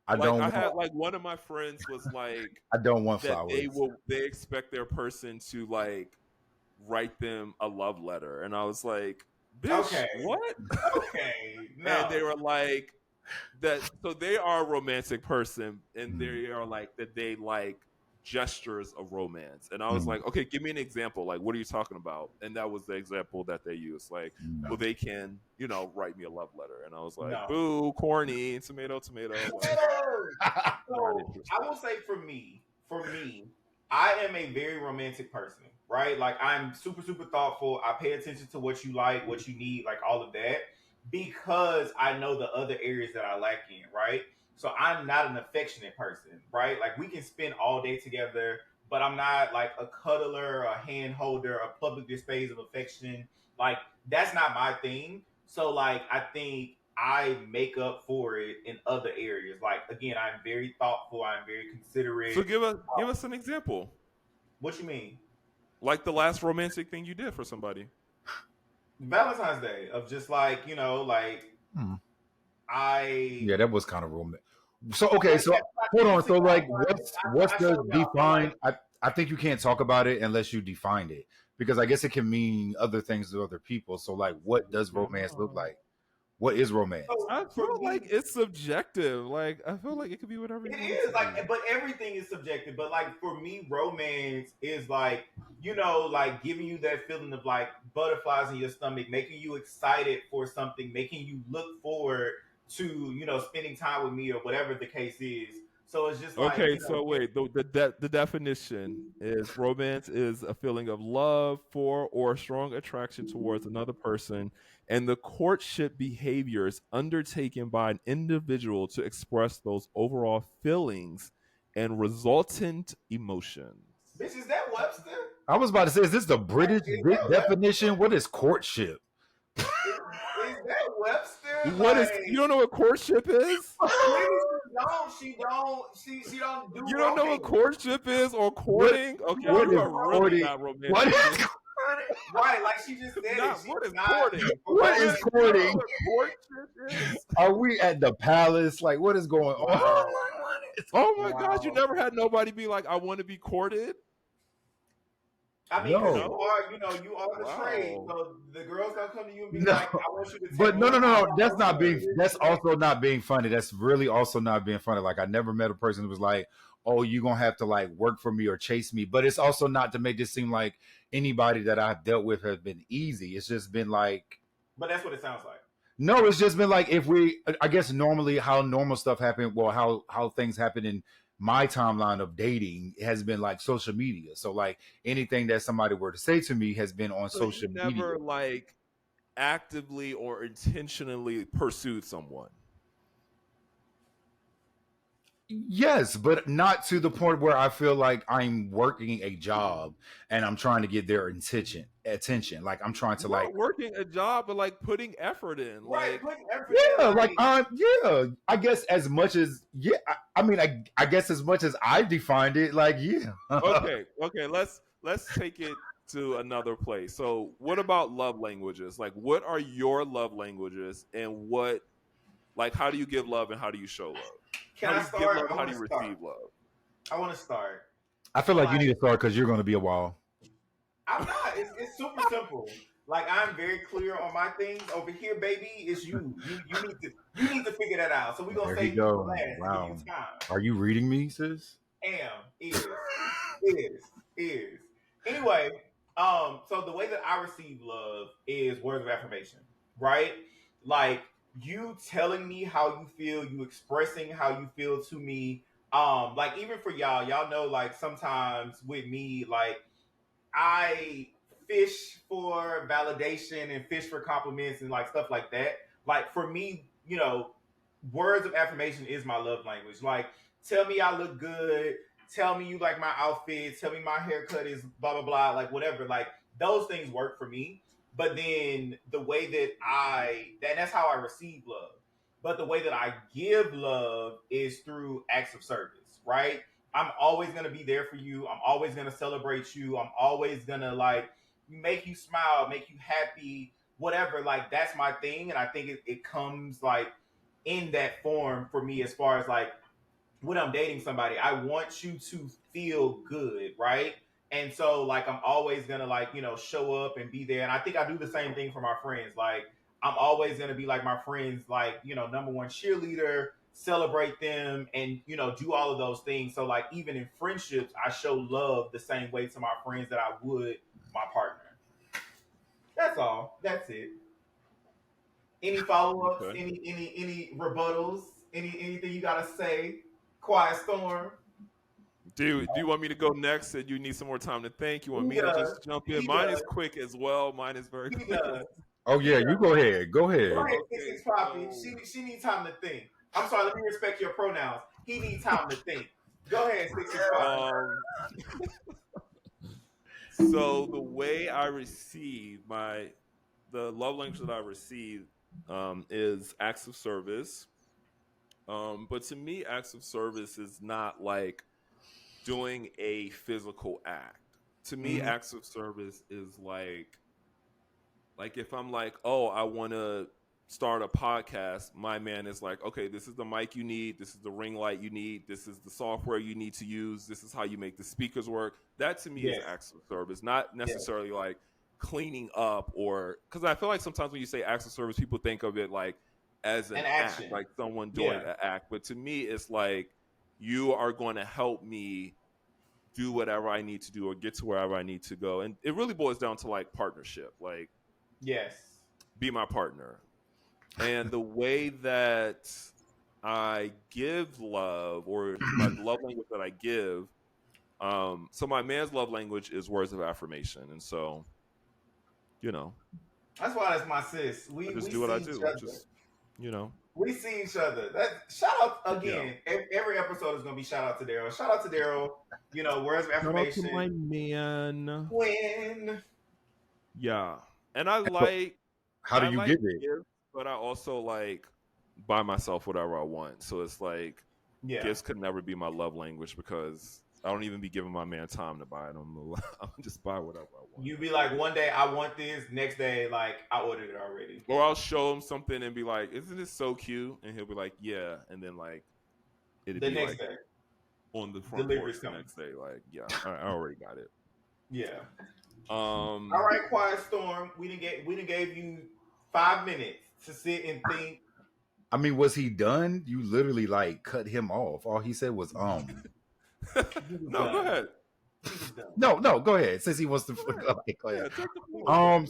I had, like, one of my friends was like... I don't want flowers. They expect their person to, like... write them a love letter, and I was like, bitch, okay, what? Okay, no. And they were like that. So they are a romantic person, and they are like that. They like gestures of romance. And I was like, okay, give me an example. Like, what are you talking about? And that was the example that they used. Like, well, they can, write me a love letter. And I was like, No. boo, corny, tomato. Like, So I will say for me, I am a very romantic person, right? Like I'm super, super thoughtful. I pay attention to what you like, what you need, like all of that, because I know the other areas that I lack in, right? So I'm not an affectionate person, right? Like we can spend all day together, but I'm not like a cuddler, a hand holder, a public displays of affection. Like that's not my thing. So like I think I make up for it in other areas. Like again, I'm very thoughtful. I'm very considerate. so give us an example. What you mean? Like the last romantic thing you did for somebody. Valentine's Day of just like Yeah, that was kind of romantic. So okay, so hold on. So like, what's the define? I think you can't talk about it unless you defined it, because I guess it can mean other things to other people. So like, what does romance look like? What is romance? I feel like it's subjective. Like I feel like it could be whatever. It is like, but everything is subjective. But like for me, romance is like like giving you that feeling of like butterflies in your stomach, making you excited for something, making you look forward to spending time with me or whatever the case is. So it's just like okay. So wait, the definition is romance is a feeling of love for or strong attraction towards another person, and the courtship behaviors undertaken by an individual to express those overall feelings and resultant emotions. Bitch, is that Webster? I was about to say, is this the British definition? What is courtship? Is that Webster? What is? You don't know what courtship is? She don't do. You don't know what courtship is or courting? Okay, what you is are really courting? not romantic. What is right? Like she just said not, it. what is courting? What is courting? What courtship is? Are we at the palace? Like, what is going on? Wow. Oh my God! You never had nobody be like, "I want to be courted." I mean, No. you are the trade. So the girls gonna come to you and be No. like, "I want you to." Take But no. That's not being. That's That's also not being funny. That's really also not being funny. Like I never met a person who was like, "Oh, you gonna have to like work for me or chase me." But it's also not to make this seem like anybody that I've dealt with has been easy. It's just been like. But that's what it sounds like. No, it's just been like if we. I guess normally how normal stuff happen. Well, how things happen in my timeline of dating has been like social media. So like anything that somebody were to say to me has been on social media. Never like actively or intentionally pursued someone. Yes, but not to the point where I feel like I'm working a job and I'm trying to get their attention. Like I'm trying to Not working a job, but like putting effort in. Right, Like putting effort yeah, in. like I guess as much as I mean I guess as much as I defined it, like yeah. okay, let's take it to another place. So what about love languages? Like what are your love languages and what like how do you give love and how do you show love? Can I start? Give love, how do you receive love? I want to start. I feel like you need to start because you're going to be a while. I'm not. It's super simple. Like I'm very clear on my things. Over here, baby, it's you. You need to figure that out. So we're gonna say you for last. Wow. Give you time. Are you reading me, sis? Is. Anyway, so the way that I receive love is words of affirmation, right? Like you telling me how you feel, you expressing how you feel to me. Like even for y'all know, like sometimes with me, like I fish for validation and fish for compliments and like stuff like that. Like for me, words of affirmation is my love language. Like tell me I look good, tell me you like my outfit, tell me my haircut is blah blah blah, like whatever. Like those things work for me. But then the way that that's how I receive love. But the way that I give love is through acts of service, right? I'm always gonna be there for you. I'm always gonna celebrate you. I'm always gonna like make you smile, make you happy, whatever. Like that's my thing, and I think it comes like in that form for me as far as like when I'm dating somebody. I want you to feel good, right? And so like I'm always gonna like show up and be there, and I think I do the same thing for my friends. Like I'm always gonna be like my friends, like number one cheerleader, celebrate them, and do all of those things. So like even in friendships, I show love the same way to my friends that I would my partner. That's all. That's it. Any follow ups? Okay. Any rebuttals? Anything you gotta say? Quiet storm. Do you want me to go next, and you need some more time to think? You want He me to does. just jump in? He Mine is does. quick as well. Mine is very He quick. does. Oh yeah, you go ahead. Go Go ahead. ahead, Okay, 6 Poppy. so She needs time to think. I'm sorry. Let me respect your pronouns. He needs time to think. Go ahead, 6 Poppy. So the way I receive the love language that I receive is acts of service. But to me, acts of service is not like doing a physical act. To me, Mhm. acts of service is like if I'm like, oh, I want to start a podcast, my man is like, okay, this is the mic you need, this is the ring light you need, this is the software you need to use, this is how you make the speakers work. That to me is Yes. acts of service, not Yes. necessarily like cleaning up, or because I feel like sometimes when you say acts of service, people think of it like as an act, action. like someone doing Yeah. an act. But to me, it's like you are going to help me do whatever I need to do or get to wherever I need to go. And it really boils down to like partnership, like Yes. be my partner. And the way that I give love, or my love language that I give, so my man's love language is words of affirmation. And so, That's why that's my sis. I We just we do what I see each do. other. Just, We see each other. Shout out again. Every episode is gonna be shout out to Daryl. Shout out to Daryl. Words of shout out to affirmation. my man. When Yeah. And I like, How do you like give it? gifts, but I also like buy myself whatever I want. So it's like, yeah, gifts could never be my love language because I don't even be giving my man time to buy them. I'm just buy whatever I want. you be like, one day I want this, next day like I ordered it already. Or I'll show him something and be like, "Isn't this so cute?" And he'll be like, "Yeah." And then like it'd The be next like day, on the front delivery's porch the coming. next day. Like, yeah, I already got it. Yeah. All right, Quiet Storm. We didn't gave you 5 minutes to sit and think. I mean, was he done? You literally like cut him off. All he said was No, go ahead. No, go ahead. Since he wants to go ahead. Yeah, take the floor.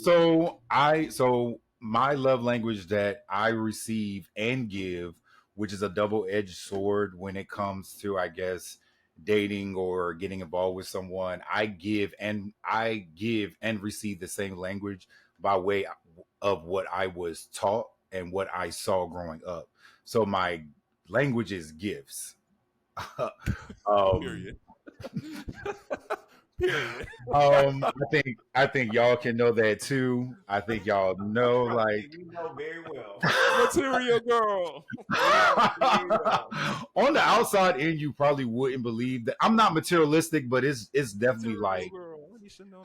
So my love language that I receive and give, which is a double-edged sword when it comes to, I guess, dating or getting involved with someone, I give and receive the same language by way of what I was taught and what I saw growing up. So my language is gifts. Period. Period. I think y'all can know that too. I think y'all know, like, we know very well. Material girl. On the outside in, you probably wouldn't believe that I'm not materialistic, but it's definitely Material like, girl. You should know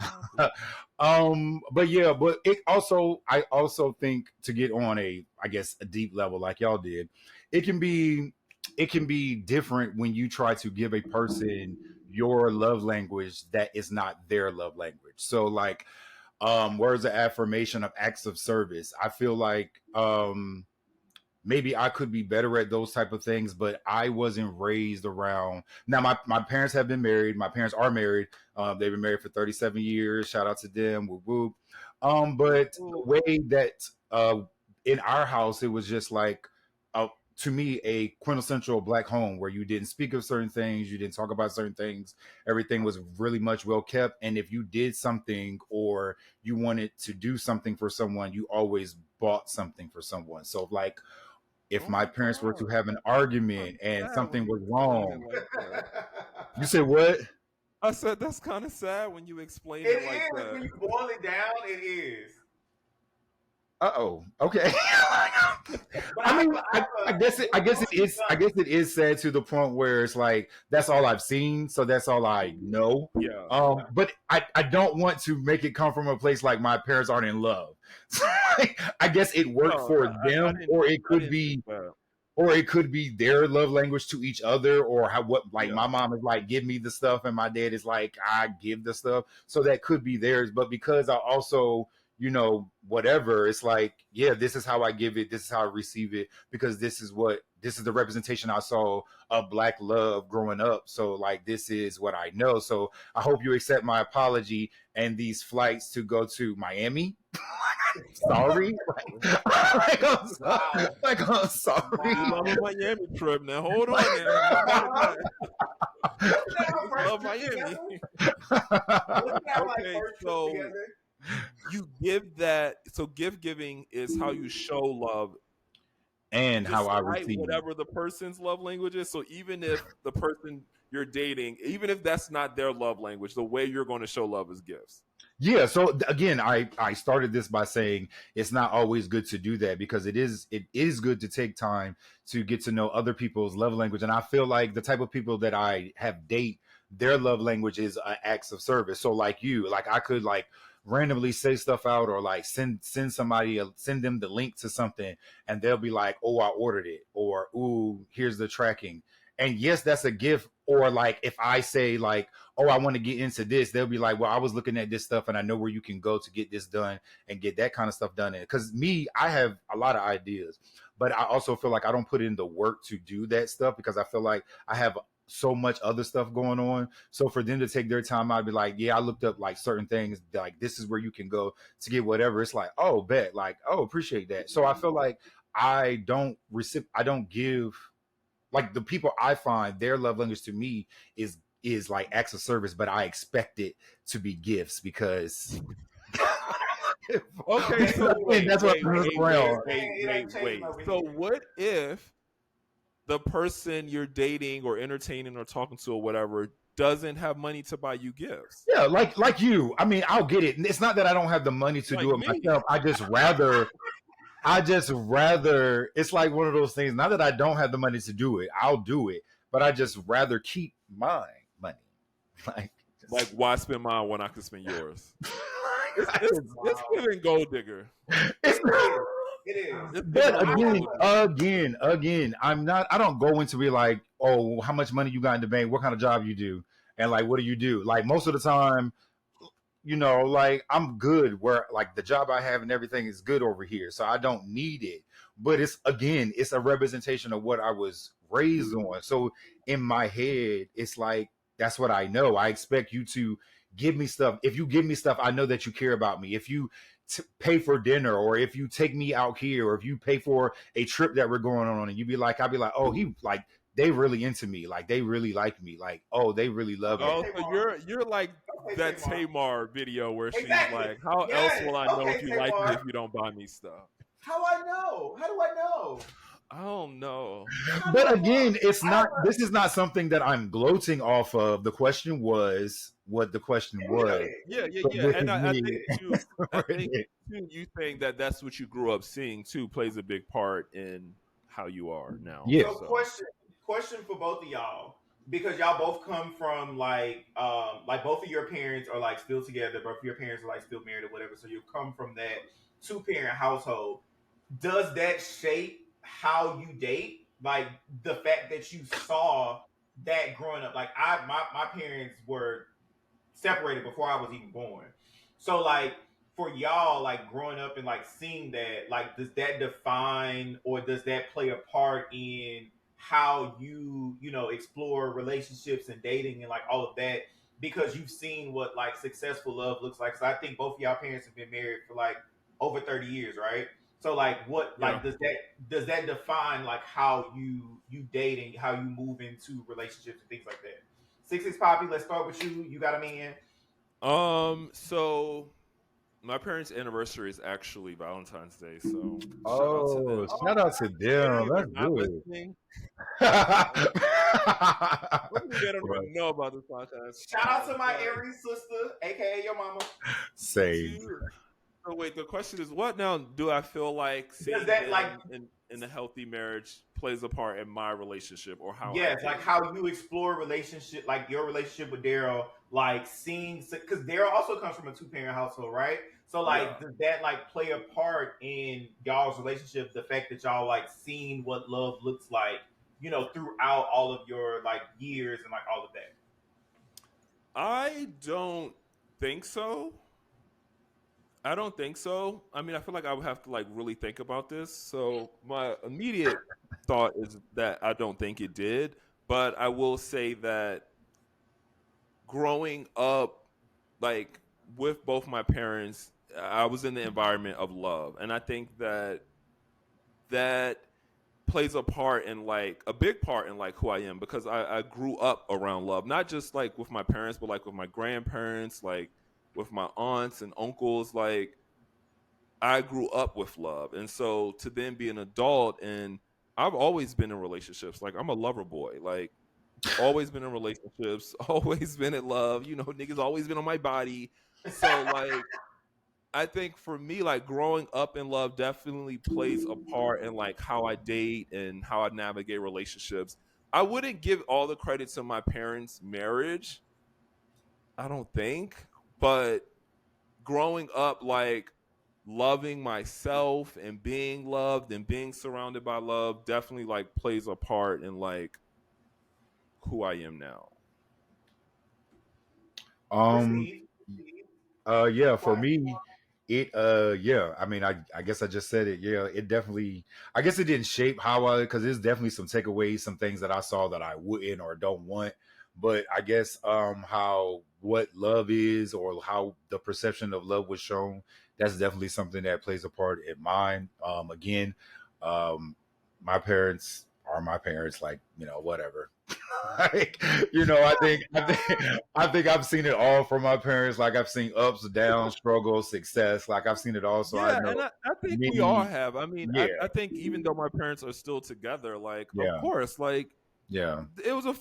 now. but yeah, but I also think, to get on a, I guess, a deep level like y'all did, it can be different when you try to give a person your love language that is not their love language. So like, words of affirmation, of acts of service, I feel like maybe I could be better at those type of things, but I wasn't raised around. Now my parents have been married. My parents are married. They've been married for 37 years. Shout out to them. Whoop whoop. But the way that in our house, it was just like, to me, a quintessential Black home where you didn't speak of certain things, you didn't talk about certain things. Everything was really much well kept. And if you did something or you wanted to do something for someone, you always bought something for someone. So like, if my parents were to have an argument and something was wrong, you said what? I said that's kind of sad when you explain it It like is that. when you boil it down. It is. Okay. I mean, I guess it is sad to the point where it's like, that's all I've seen, so that's all I know. Yeah. But I don't want to make it come from a place like my parents aren't in love. I guess it worked for them, or it could be their love language to each other, or my mom is like, give me the stuff, and my dad is like, I give the stuff. So that could be theirs. But because I also, whatever, it's like, yeah, this is how I give it, this is how I receive it, because this is what this is the representation I saw of Black love growing up. So like this is what I know. So I hope you accept my apology and these flights to go to Miami. Sorry, I'm sorry. You love a Miami trip now. Hold on now. Love Miami. Okay, so you give that. So gift giving is how you show love, and how I receive whatever the person's love language is. So even if the person you're dating, even if that's not their love language, the way you're going to show love is gifts. Yeah, so again, I started this by saying it's not always good to do that, because it is good to take time to get to know other people's love language. And I feel like the type of people that I have date, their love language is acts of service. So like you, like I could like randomly say stuff out, or like send send them the link to something, and they'll be like, oh, I ordered it, or ooh, here's the tracking. And yes, that's a gift. Or like if I say like, oh, I want to get into this, they'll be like, well, I was looking at this stuff and I know where you can go to get this done and get that kind of stuff done. Because me, I have a lot of ideas, but I also feel like I don't put in the work to do that stuff, because I feel like I have so much other stuff going on. So for them to take their time, I'd be like, yeah, I looked up like certain things, like this is where you can go to get whatever. It's like, oh, bet, like, oh, appreciate that. So I feel like I don't give, like the people I find their love language to me is like acts of service, but I expect it to be gifts, because okay, so wait. So what if the person you're dating or entertaining or talking to or whatever doesn't have money to buy you gifts? Yeah, like you. I mean, I'll get it. It's not that I don't have the money to do it myself. I just rather, it's like one of those things. Not that I don't have the money to do it, I'll do it, but I just rather keep my money. Like why spend mine when I could spend yours? It's giving gold digger. It is. But again, I don't go into be like, oh, how much money you got in the bank? What kind of job you do? And like, what do you do? Like most of the time, like I'm good where like the job I have and everything is good over here. So I don't need it. But it's a representation of what I was raised on. So in my head, it's like, that's what I know. I expect you to give me stuff. If you give me stuff, I know that you care about me. If you pay for dinner, or if you take me out here, or if you pay for a trip that we're going on, and I'll be like, oh, he like, they really into me, like they really like me, like, oh, they really love me. Oh, so you're like that Tamar video where she's like, how else will I know if you like me if you don't buy me stuff? How I know? How do I know? I don't know. But again, this is not something that I'm gloating off of. The question was what the question was. Yeah. And I think you saying that that's what you grew up seeing too plays a big part in how you are now. Yeah. So question for both of y'all, because y'all both come from like both of your parents are like still together, both of your parents are like still married or whatever. So you come from that 2-parent household. Does that shape how you date? Like the fact that you saw that growing up, like my parents were separated before I was even born. So like for y'all, like growing up and like seeing that, like does that define or does that play a part in how you explore relationships and dating and like all of that? Because you've seen what like successful love looks like. So I think both of y'all parents have been married for like over 30 years, right? So like like does that define like how you date and how you move into relationships and things like that? 6 Poppy, let's start with you. You got a man? So my parents' anniversary is actually Valentine's Day, so shout out to them. That's good. They don't even know about this podcast. Shout out to my Aries sister, aka your mama. Same. So wait, the question is, what now? Do I feel like seeing that like in a healthy marriage plays a part in my relationship, or how? Yes, like how you explore relationship, like your relationship with Daryl, like seeing, because Daryl also comes from a 2-parent household, right? So like, does that like play a part in y'all's relationship? The fact that y'all like seeing what love looks like, throughout all of your like years and like all of that. I don't think so. I mean, I feel like I would have to like really think about this. So my immediate thought is that I don't think it did, but I will say that growing up, like with both my parents, I was in the environment of love, and I think that that plays a part in like a big part in like who I am because I grew up around love, not just like with my parents, but like with my grandparents, like with my aunts and uncles. Like I grew up with love, and so to then be an adult, and I've always been in relationships. Like I'm a lover boy. Like always been in relationships, always been in love. You know, niggas always been on my body. So like I think for me, like growing up in love definitely plays a part in like how I date and how I navigate relationships. I wouldn't give all the credit to my parents' marriage, I don't think, but growing up like loving myself and being loved and being surrounded by love definitely like plays a part in like who I am now. Um, Proceed. Proceed. yeah, for Why? me, it yeah, I mean, I guess I just said it. Yeah, it definitely, I guess it didn't shape how I, because there's definitely some takeaways, some things that I saw that I wouldn't or don't want. But I guess how what love is or how the perception of love was shown, that's definitely something that plays a part in mine. Again, um my parents are my parents, like, whatever. Like, I think I've seen it all from my parents. Like I've seen ups, downs, struggles, success. Like I've seen it all. So I Yeah, and know I think we all me. have. I mean, Yeah, I think even though my parents are still together, like of yeah, course, like yeah. it's a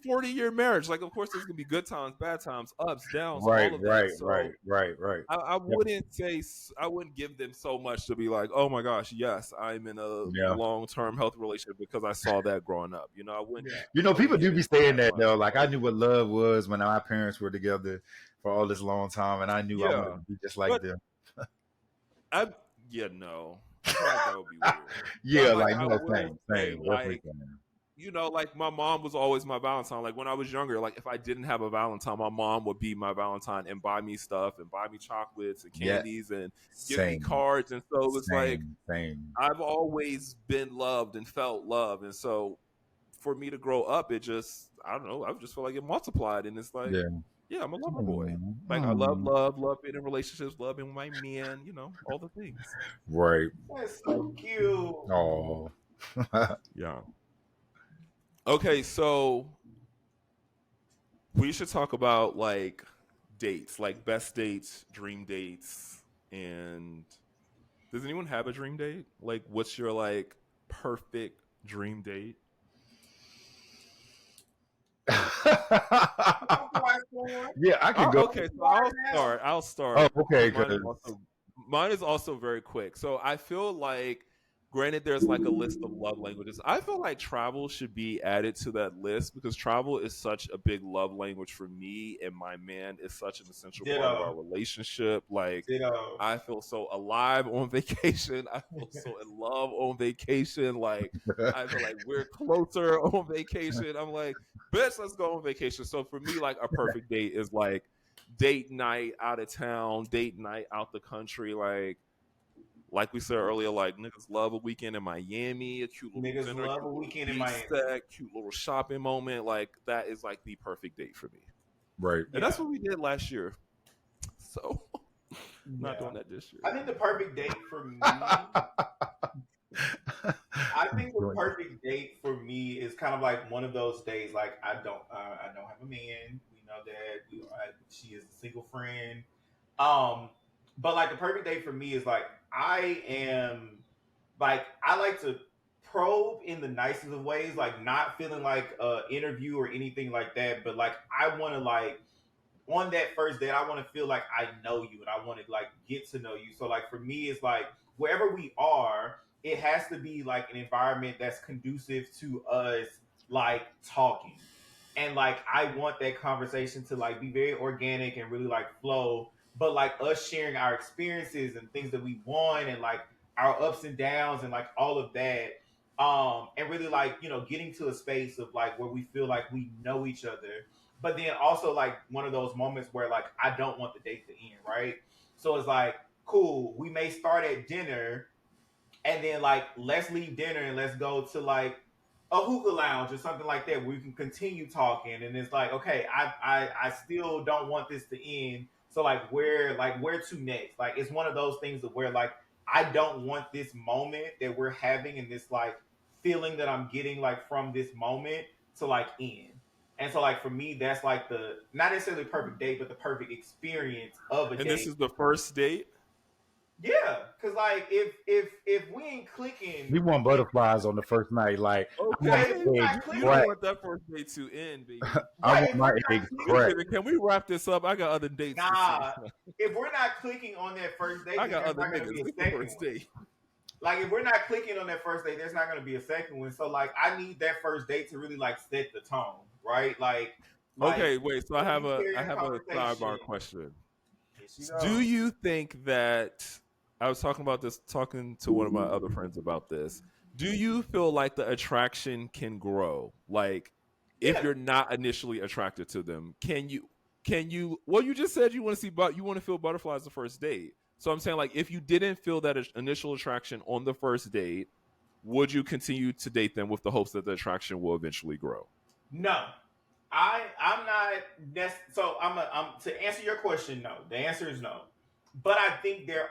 40-year marriage. Like of course there's gonna be good times, bad times, ups, downs, Right, all of that. right, right, So right, right. I Yep. wouldn't say I wouldn't give them so much to be like, oh my gosh, yes, I'm in a Yeah. long term healthy relationship because I saw that growing up. You know, Yeah. I wouldn't People do give be it saying that that much. though. Like I But knew what love was when my parents were together for all this long time, and I knew I wanted yeah, to be just like but them. I yeah no, I feel like that would be weird. But Yeah, like like I no, will same, say same, definitely like same. you know, like my mom was always my Valentine. Like when I was younger, like if I didn't have a Valentine, my mom would be my Valentine and buy me stuff and buy me chocolates and Yeah, candies and give me same, cards. And so it was like same, same. I've always been loved and felt love. And so for me to grow up, it just I don't know, I just feel like it multiplied. And it's like, Yeah. yeah, I'm a lover boy. Mm, Like I love mm. love, love being in relationships, loving my men, you know, all the things. Right. That's so cute. Oh. Yeah. Okay, so we should talk about like dates, like best dates, dream dates, and does anyone have a dream date? Like, what's your like perfect dream date? Come on, White Storm. Yeah, I can go. Okay, so Water now. I'll Oh, start okay, because because mine is also very quick. So I feel like, granted, there's like a list of love languages. I feel like travel should be added to that list because travel is such a big love language for me, and my man is such an essential part of our Ditto. relationship. Like, Ditto. I feel so alive on vacation. I feel so in love on vacation. Like, I feel like we're closer on vacation. I'm like, bitch, let's go on vacation. So for me, like a perfect date is like date night out of town, date night out the country. Like we said earlier, like niggas love a weekend in Miami, a cute little Niggas dinner, love a cute little weekend in beach Miami. set, cute little shopping moment. Like that is like the perfect date for me. right. And Yeah. that's what we did last year. So not Yeah. doing that this year. I think the perfect date for me, I think the perfect date for me is kind of like one of those days. Like I don't have a man. We know that she is a single friend. Um, but like the perfect date for me is like I am like I like to probe in the nicest of ways, like not feeling like a interview or anything like that, but like I want to like on that first date, I want to feel like I know you and I want to like get to know you. So like for me, it's like wherever we are, it has to be like an environment that's conducive to us like talking. And like I want that conversation to like be very organic and really like flow, but like us sharing our experiences and things that we want and like our ups and downs and like all of that. And really like, getting to a space of like where we feel like we know each other, but then also like one of those moments where like I don't want the date to end, right? So it's like, cool, we may start at dinner and then like let's leave dinner and let's go to like a hookah lounge or something like that where we can continue talking, and it's like, okay, I still don't want this to end. So where to next? Like it's one of those things of where like I don't want this moment that we're having and this like feeling that I'm getting like from this moment to like end. And so like for me, that's like the not necessarily perfect date, but the perfect experience of a And this date. is the first date. Yeah, cause like if we ain't We clicking, want butterflies on the first night. Like I want right? Okay, If we're my eggs not you don't clicking, cracked. want that first date to end, baby. I right? want If my we're not eggs clicking, cracked. Listen, can we wrap this up? I got other dates to see. nah. If we're not clicking on that first date, I then got there's other not gonna be niggas. a It's the second first one. date. Like if we're not clicking on that first date, there's not gonna be a second one. So like I need that first date to really like set the tone, right? Like Okay, wait. So I when have we a carry I a have a conversation, sidebar question. here she Do go. you think that I was talking to one of my other friends about this? Do you feel like the attraction can grow? Like if Yeah, you're not initially attracted to them, can you well you just said you want to you want to feel butterflies the first date. So I'm saying like if you didn't feel that initial attraction on the first date, would you continue to date them with the hopes that the attraction will eventually grow? no. I'm not so I'm to answer your question, no. The answer is no. But I think there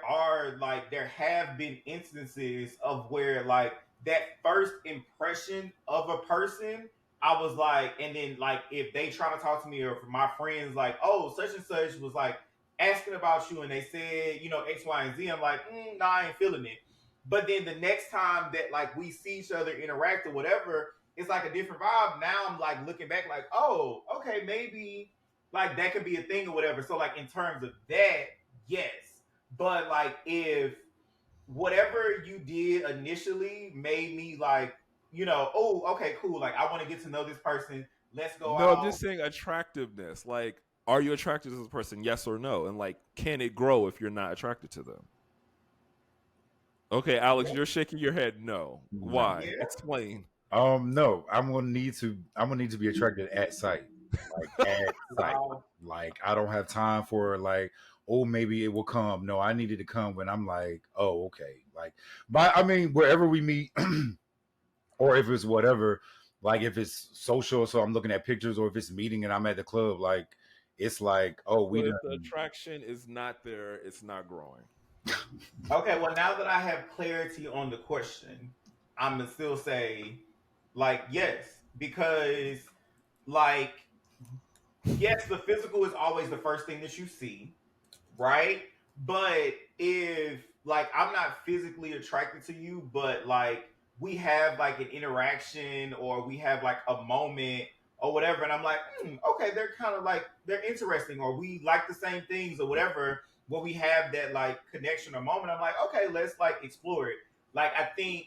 have been instances of where like that first impression of a person, I was like, and then like if they try to talk to me or if my friends like, oh, such and such was like asking about you and they said, X, Y, and Z, I'm like, nah, I ain't feeling it. But then the next time that like we see each other interact or whatever, it's like a different vibe. Now I'm like looking back, like, oh, okay, maybe like that could be a thing or whatever. So like in terms of that, yes. But like if whatever you did initially made me like, oh, okay, cool. Like I want to get to know this person. Let's go No, I'm out. just saying attractiveness. Like, are you attracted to this person? Yes or no? And like, can it grow if you're not attracted to them? Okay, Alex, Yeah. you're shaking your head. No. No. Why? Explain. No. I'm gonna need to be attracted at sight. Like at sight. Wow. Like I don't have time for like, oh maybe it will come. No, I needed to come when I'm like, oh, okay. Like but I mean, wherever we meet or if it's whatever, like if it's social, so I'm looking at pictures, or if it's meeting and I'm at the club, like it's like, oh, So we if the done. attraction is not there, it's not growing. Okay, well now that I have clarity on the question, I'm gonna still say like yes, because like yes, the physical is always the first thing that you see, right? But if like I'm not physically attracted to you, but like we have like an interaction or we have like a moment or whatever, and I'm like, okay, they're kind of like they're interesting, or we like the same things or whatever. When we have that like connection or moment, I'm like, okay, let's like explore it. Like I think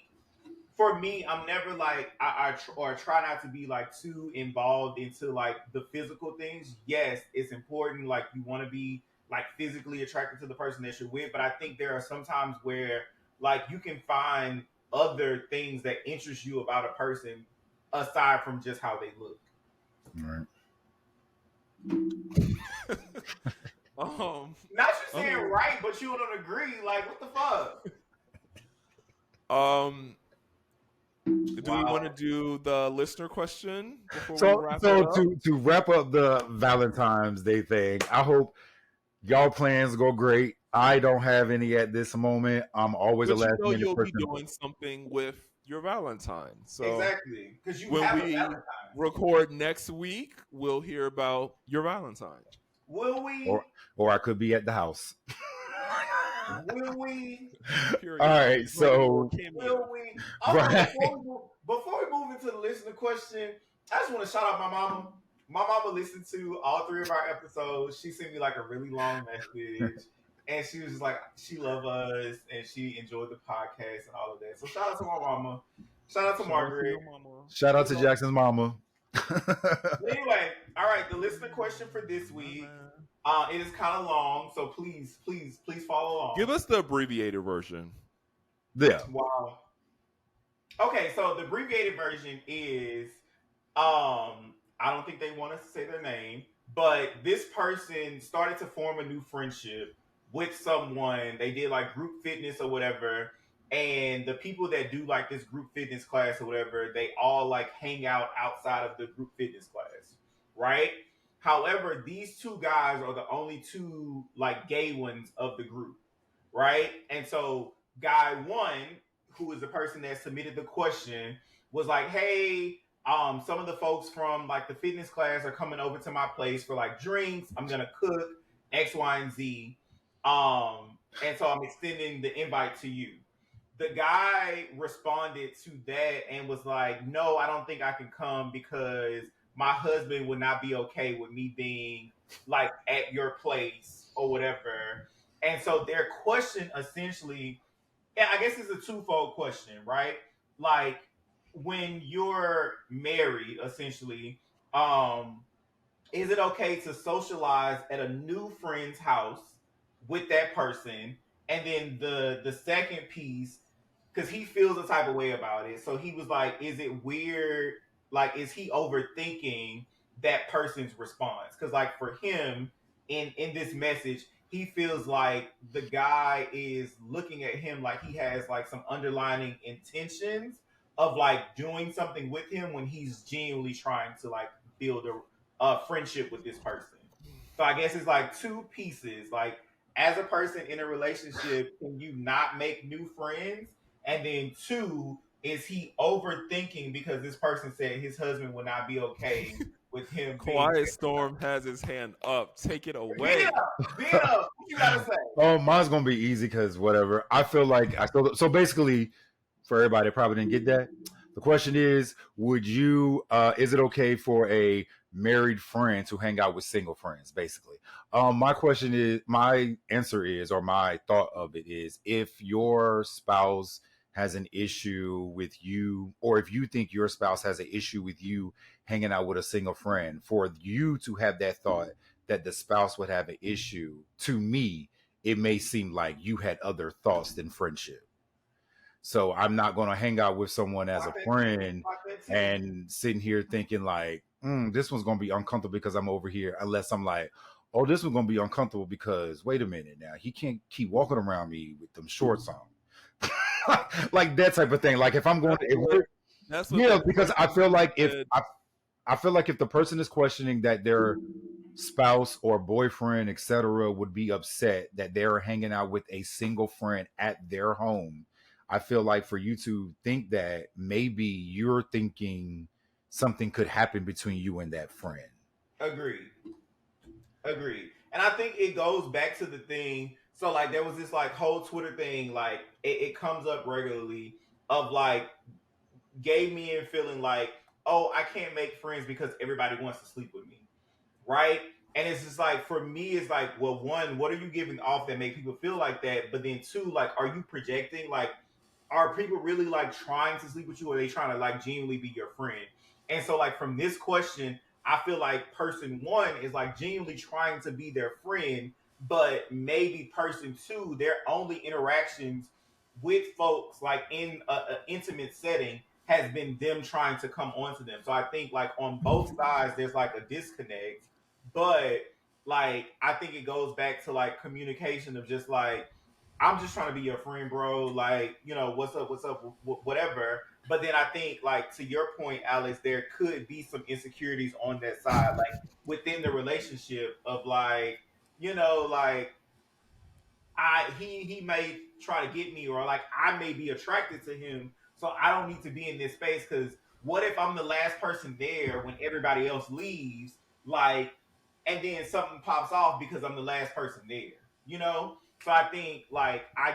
for me, I'm never like or try not to be like too involved into like the physical things. Yes, it's important. Like you want to be like physically attracted to the person that you're with, but I think there are some times where like you can find other things that interest you about a person aside from just how they look. Right. Not Not you saying right, but you don't agree. Like what the fuck? Do we want to Wow. do the listener question before we so wrap it so up? to wrap up the Valentine's Day thing, I hope y'all plans go great. I don't have any at this moment. I'm always a But last minute you'll be person. doing something with your Valentine. So Exactly. Because you when have a we Valentine. record next week, we'll hear about your Valentine. Will we? Or I could be at the house. Will we? All Period. right, Might be more so Will cameo. we? Also, right. before we move into the listener question, I just want to shout out my mama. My mama listened to all three of our episodes. She sent me like a really long message, and she was just like, she loved us and she enjoyed the podcast and all of that. So shout out to my mama. Shout out to Shout out to Margaret. your mama. Shout out You to know. Jackson's mama. But anyway, all right. The listener question for this week. It is kind of long, so please, please, please follow along. Give us the abbreviated version. Yeah. Wow. Okay, so the abbreviated version is I don't think they want us to say their name, but this person started to form a new friendship with someone. They did like group fitness or whatever, and the people that do like this group fitness class or whatever, they all like hang out outside of the group fitness class, right? However, these two guys are the only two like gay ones of the group, right? And so guy one, who is the person that submitted the question, was like, "Hey, some of the folks from like the fitness class are coming over to my place for like drinks. I'm gonna cook X, Y, and Z. And so I'm extending the invite to you." The guy responded to that and was like, "No, I don't think I can come because my husband would not be okay with me being like at your place or whatever." And so their question essentially, yeah, I guess it's a twofold question, right? Like when you're married, essentially, um, is it okay to socialize at a new friend's house with that person? And then the second piece, because he feels a type of way about it, so he was like, is it weird, like is he overthinking that person's response? Because like for him, in this message, he feels like the guy is looking at him like he has like some underlining intentions of like doing something with him when he's genuinely trying to like build a friendship with this person. So I guess it's like two pieces. Like as a person in a relationship, can you not make new friends? And then two, is he overthinking because this person said his husband would not be okay with him being Quiet Storm has his hand up. Take it Bina, away. Bina, what you gotta say? Oh, mine's gonna be easy because whatever. I feel like I feel so. Basically, for everybody that probably didn't get that, the question is: would you? Is it okay for a married friend to hang out with single friends? Basically, my question is, my answer is, or my thought of it is, if your spouse has an issue with you, or if you think your spouse has an issue with you hanging out with a single friend, for you to have that thought that the spouse would have an issue, to me, it may seem like you had other thoughts than friendship. So I'm not going to hang out with someone as a Lock that too. friend Lock that too. and sitting here thinking like, this one's going to be uncomfortable because I'm over here. Unless I'm like, oh, this one's going to be uncomfortable because wait a minute now, he can't keep walking around me with them shorts on. Like that type of thing. Like if I'm going to, That's what yeah, the because I feel like if said. I feel like if the person is questioning that their spouse or boyfriend, etc., would be upset that they're hanging out with a single friend at their home, I feel like for you to think that, maybe you're thinking something could happen between you and that friend. Agreed. Agreed. And I think it goes back to the thing. So like there was this like whole Twitter thing, like it comes up regularly of like gay men feeling like, oh, I can't make friends because everybody wants to sleep with me, right? And it's just like for me, it's like, well, one, what are you giving off that make people feel like that? But then two, like, are you projecting? Like, are people really like trying to sleep with you, or are they trying to like genuinely be your friend? And so, like, from this question, I feel like person one is like genuinely trying to be their friend, but maybe person two, their only interactions with folks like in an intimate setting has been them trying to come onto them. So I think like on both sides, there's like a disconnect, but like I think it goes back to like communication of just like, I'm just trying to be your friend, bro. Like, you know, what's up, whatever. But then I think, like, to your point, Alex, there could be some insecurities on that side, like within the relationship of like, you know, like he may try to get me, or like I may be attracted to him, so I don't need to be in this space because what if I'm the last person there when everybody else leaves, like, and then something pops off because I'm the last person there, you know? So I think like I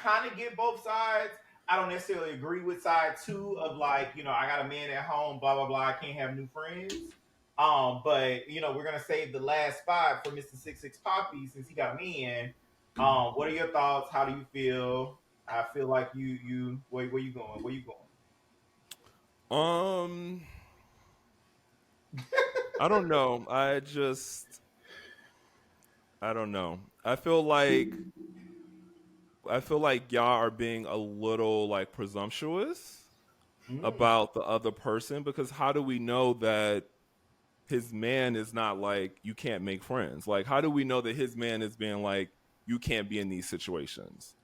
kind of get both sides. I don't necessarily agree with side two of like, you know, I got a man at home, blah blah blah. I can't have new friends. But you know, we're gonna save the last five for Mr. Six Six Poppy since he got me in. What are your thoughts? How do you feel? I feel like you where you going? Where you going? Um, I don't know. I don't know. I feel like y'all are being a little like presumptuous Mm. about the other person, because how do we know that his man is not like, you can't make friends? Like, how do we know that his man is being like, you can't be in these situations?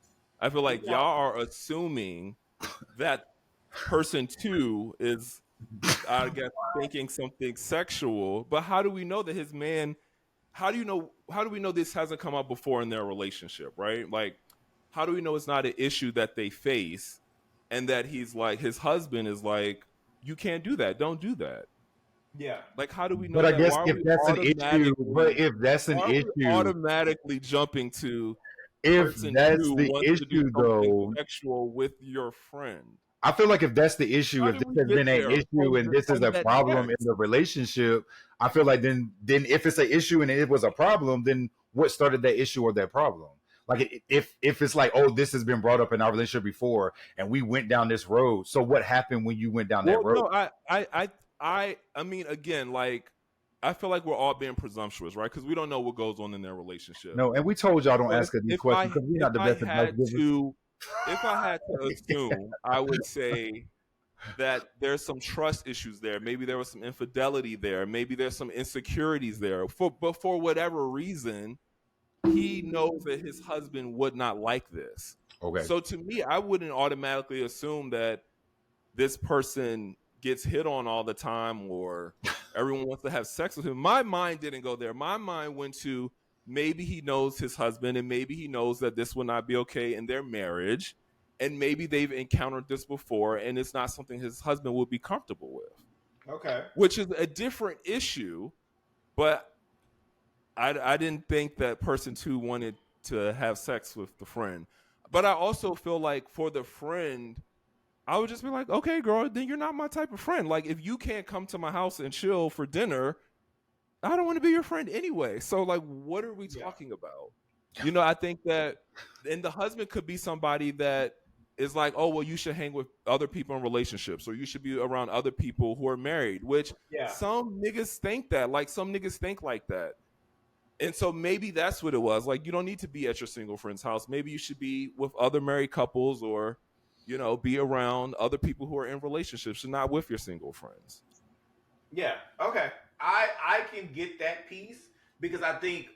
I feel like Yeah. y'all are assuming that person two is, I guess, thinking something sexual. But how do we know that his man? How do you know? How do we know this hasn't come up before in their relationship? Right? Like, how do we know it's not an issue that they face, and that he's like his husband is like, you can't do that. Don't do that. Yeah. Like, how do we know But I that? guess if that's an issue, but if that's an Why are we issue, automatically jumping to if person that's two the wants to do issue something though, sexual with your friend? I feel like if that's the issue, How if did this we has get been an there issue and this is from a that problem in text? the relationship, I feel like then if it's an issue and it was a problem, then what started that issue or that problem? Like if it's like, oh, this has been brought up in our relationship before and we went down this road. So what happened when you went down that Well, road? no, I mean, again, like, I feel like we're all being presumptuous, right? Because we don't know what goes on in their relationship. No, and we told y'all don't But ask us these if questions I because we're if not the I best advice had givers. to if I had to assume, I would say that there's some trust issues there. Maybe there was some infidelity there. Maybe there's some insecurities there. But for whatever reason, he knows that his husband would not like this. Okay. So to me, I wouldn't automatically assume that this person gets hit on all the time or everyone wants to have sex with him. My mind didn't go there. My mind went to maybe he knows his husband and maybe he knows that this will not be okay in their marriage. And maybe they've encountered this before and it's not something his husband would be comfortable with, Okay. which is a different issue. But I didn't think that person two wanted to have sex with the friend. But I also feel like for the friend, I would just be like, okay, girl, then you're not my type of friend. Like, if you can't come to my house and chill for dinner, I don't want to be your friend anyway. So, like, what are we talking about? You know, I think that, and the husband could be somebody that is like, oh, well, you should hang with other people in relationships, or you should be around other people who are married, which Yeah. some niggas think that. Like, some niggas think like that. And so maybe that's what it was. Like, you don't need to be at your single friend's house. Maybe you should be with other married couples or, you know, be around other people who are in relationships and not with your single friends. Yeah. Okay. I can get that piece because I think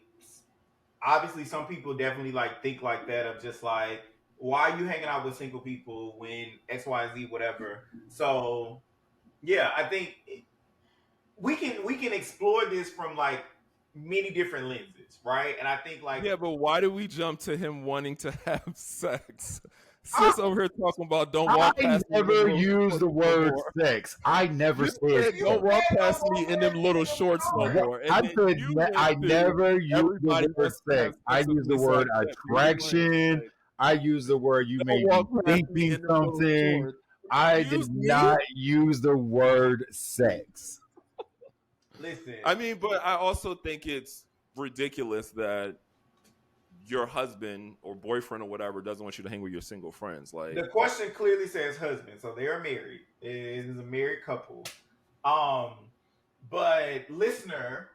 obviously some people definitely like think like that of just like, why are you hanging out with single people when X, Y, Z, whatever. So yeah, I think we can explore this from like many different lenses, right? And I think like Yeah, but why do we jump to him wanting to have sex? Sis over here talking about don't walk I past me in them never little use shorts the no word more. sex. I never You said said don't sex. walk past me in them little shorts no more. And I then said you went I to never use the everybody word wants to have sex. I sex with use the me, so I word can't be your friend. attraction. Like, I use the word you don't may be walk past me thinking in them little something. shorts. I did Excuse me? not use the word sex. listen, I mean, but I also think it's ridiculous that your husband or boyfriend or whatever doesn't want you to hang with your single friends. Like, the question clearly says husband, so they are married. It is a married couple. Um, but listener,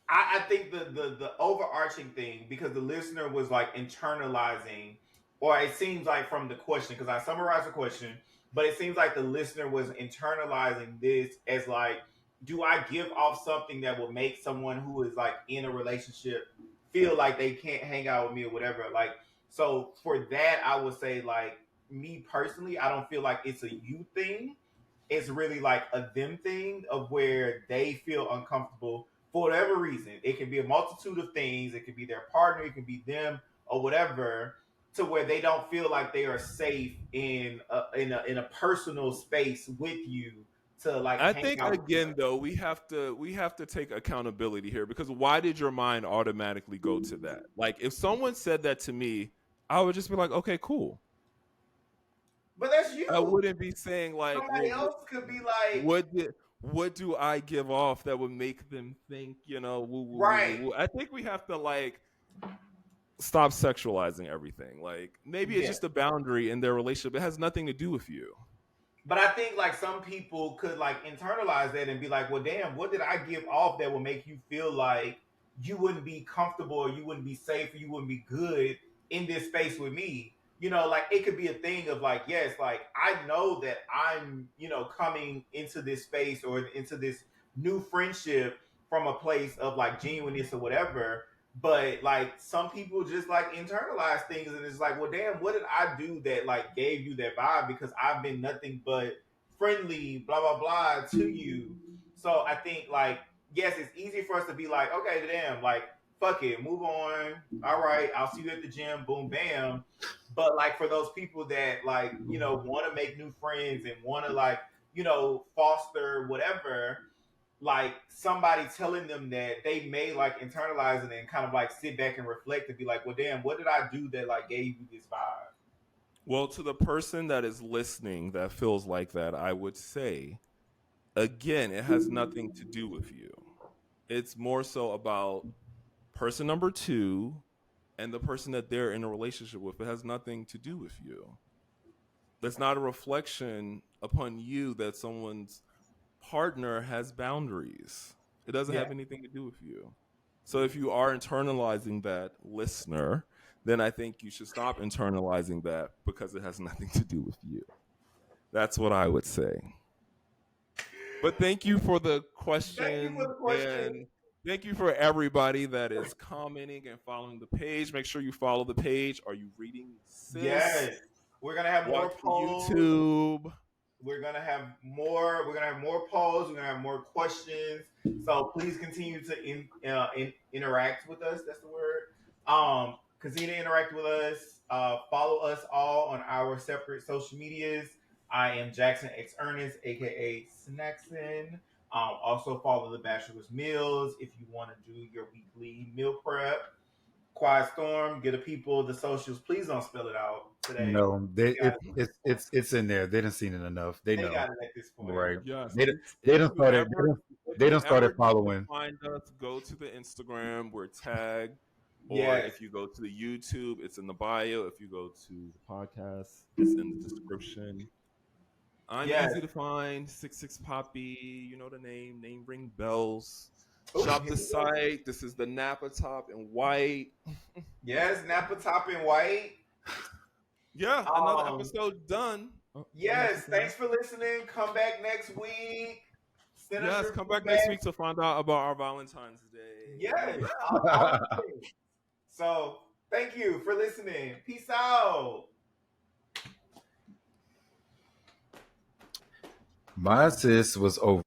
I think the overarching thing because the listener was like internalizing, or it seems like from the question because I summarized the question, but it seems like the listener was internalizing this as like, do I give off something that will make someone who is like in a relationship feel like they can't hang out with me or whatever? Like, so for that, I would say like me personally, I don't feel like it's a you thing. It's really like a them thing of where they feel uncomfortable for whatever reason. It can be a multitude of things. It can be their partner. It can be them or whatever. To where they don't feel like they are safe in a personal space with you to like I hang think out with them. again though we have to take accountability here because why did your mind automatically go to that? Like if someone said that to me, I would just be like, okay, cool. But that's you. I wouldn't be saying like, Somebody else could be like, what do I give off that would make them think, you know, woo, woo, woo, right. woo, woo. I think we have to like stop sexualizing everything. Like maybe it's Yeah. just a boundary in their relationship. It has nothing to do with you. But I think like some people could like internalize that and be like, well, damn, what did I give off that would make you feel like you wouldn't be comfortable or you wouldn't be safe or you wouldn't be good in this space with me? You know, like it could be a thing of like, yes, like I know that I'm, coming into this space or into this new friendship from a place of like genuineness or whatever. But like some people just like internalize things, and it's like, well, damn, what did I do that like gave you that vibe? Because I've been nothing but friendly, blah blah blah to you. So I think like yes, it's easy for us to be like, okay, damn, like fuck it, move on. All right, I'll see you at the gym, boom, bam. But like for those people that like want to make new friends and want to like foster whatever, like somebody telling them that they may like internalize it and kind of like sit back and reflect and be like, well, damn, what did I do that like gave you this vibe? Well, to the person that is listening that feels like that, I would say, again, it has nothing to do with you. It's more so about person number two and the person that they're in a relationship with. It has nothing to do with you. That's not a reflection upon you that someone's partner has boundaries. It doesn't Yeah. have anything to do with you. So if you are internalizing that, listener, then I think you should stop internalizing that because it has nothing to do with you. That's what I would say. But thank you for the Thank you for question, the question. and thank you for everybody that is commenting and following the page. Make sure you follow the page. Are you reading, sis? Yes. We're gonna have more Watch the polls. YouTube. We're gonna have more. We're gonna have more polls. We're gonna have more questions. So please continue to interact with us. That's the word. Continue to interact with us. Follow us all on our separate social medias. I am Jackson X Ernest, aka Snackson. Also follow the Bachelor's Meals if you want to do your weekly meal prep. Quiet Storm, get the people the socials. Please don't spell it out today. No, it's in there. They didn't seen it enough. They know, got it at this point. right? Yes. They don't started. They don't started Need following. to find us, go to the Instagram. We're tagged. Or Yes. if you go to the YouTube, it's in the bio. If you go to the podcast, it's in the description. I'm easy to find. 66 Poppy. You know the name. Name ring bells. Ooh, Shop the site. This is the Napa top in white. Yes, Napa top in white. Yeah, another episode done. Yes, thanks for listening. Come back next week. Yes, come back next week to find out about our Valentine's Day. Yes. So, thank you for listening. Peace out. My sis was over.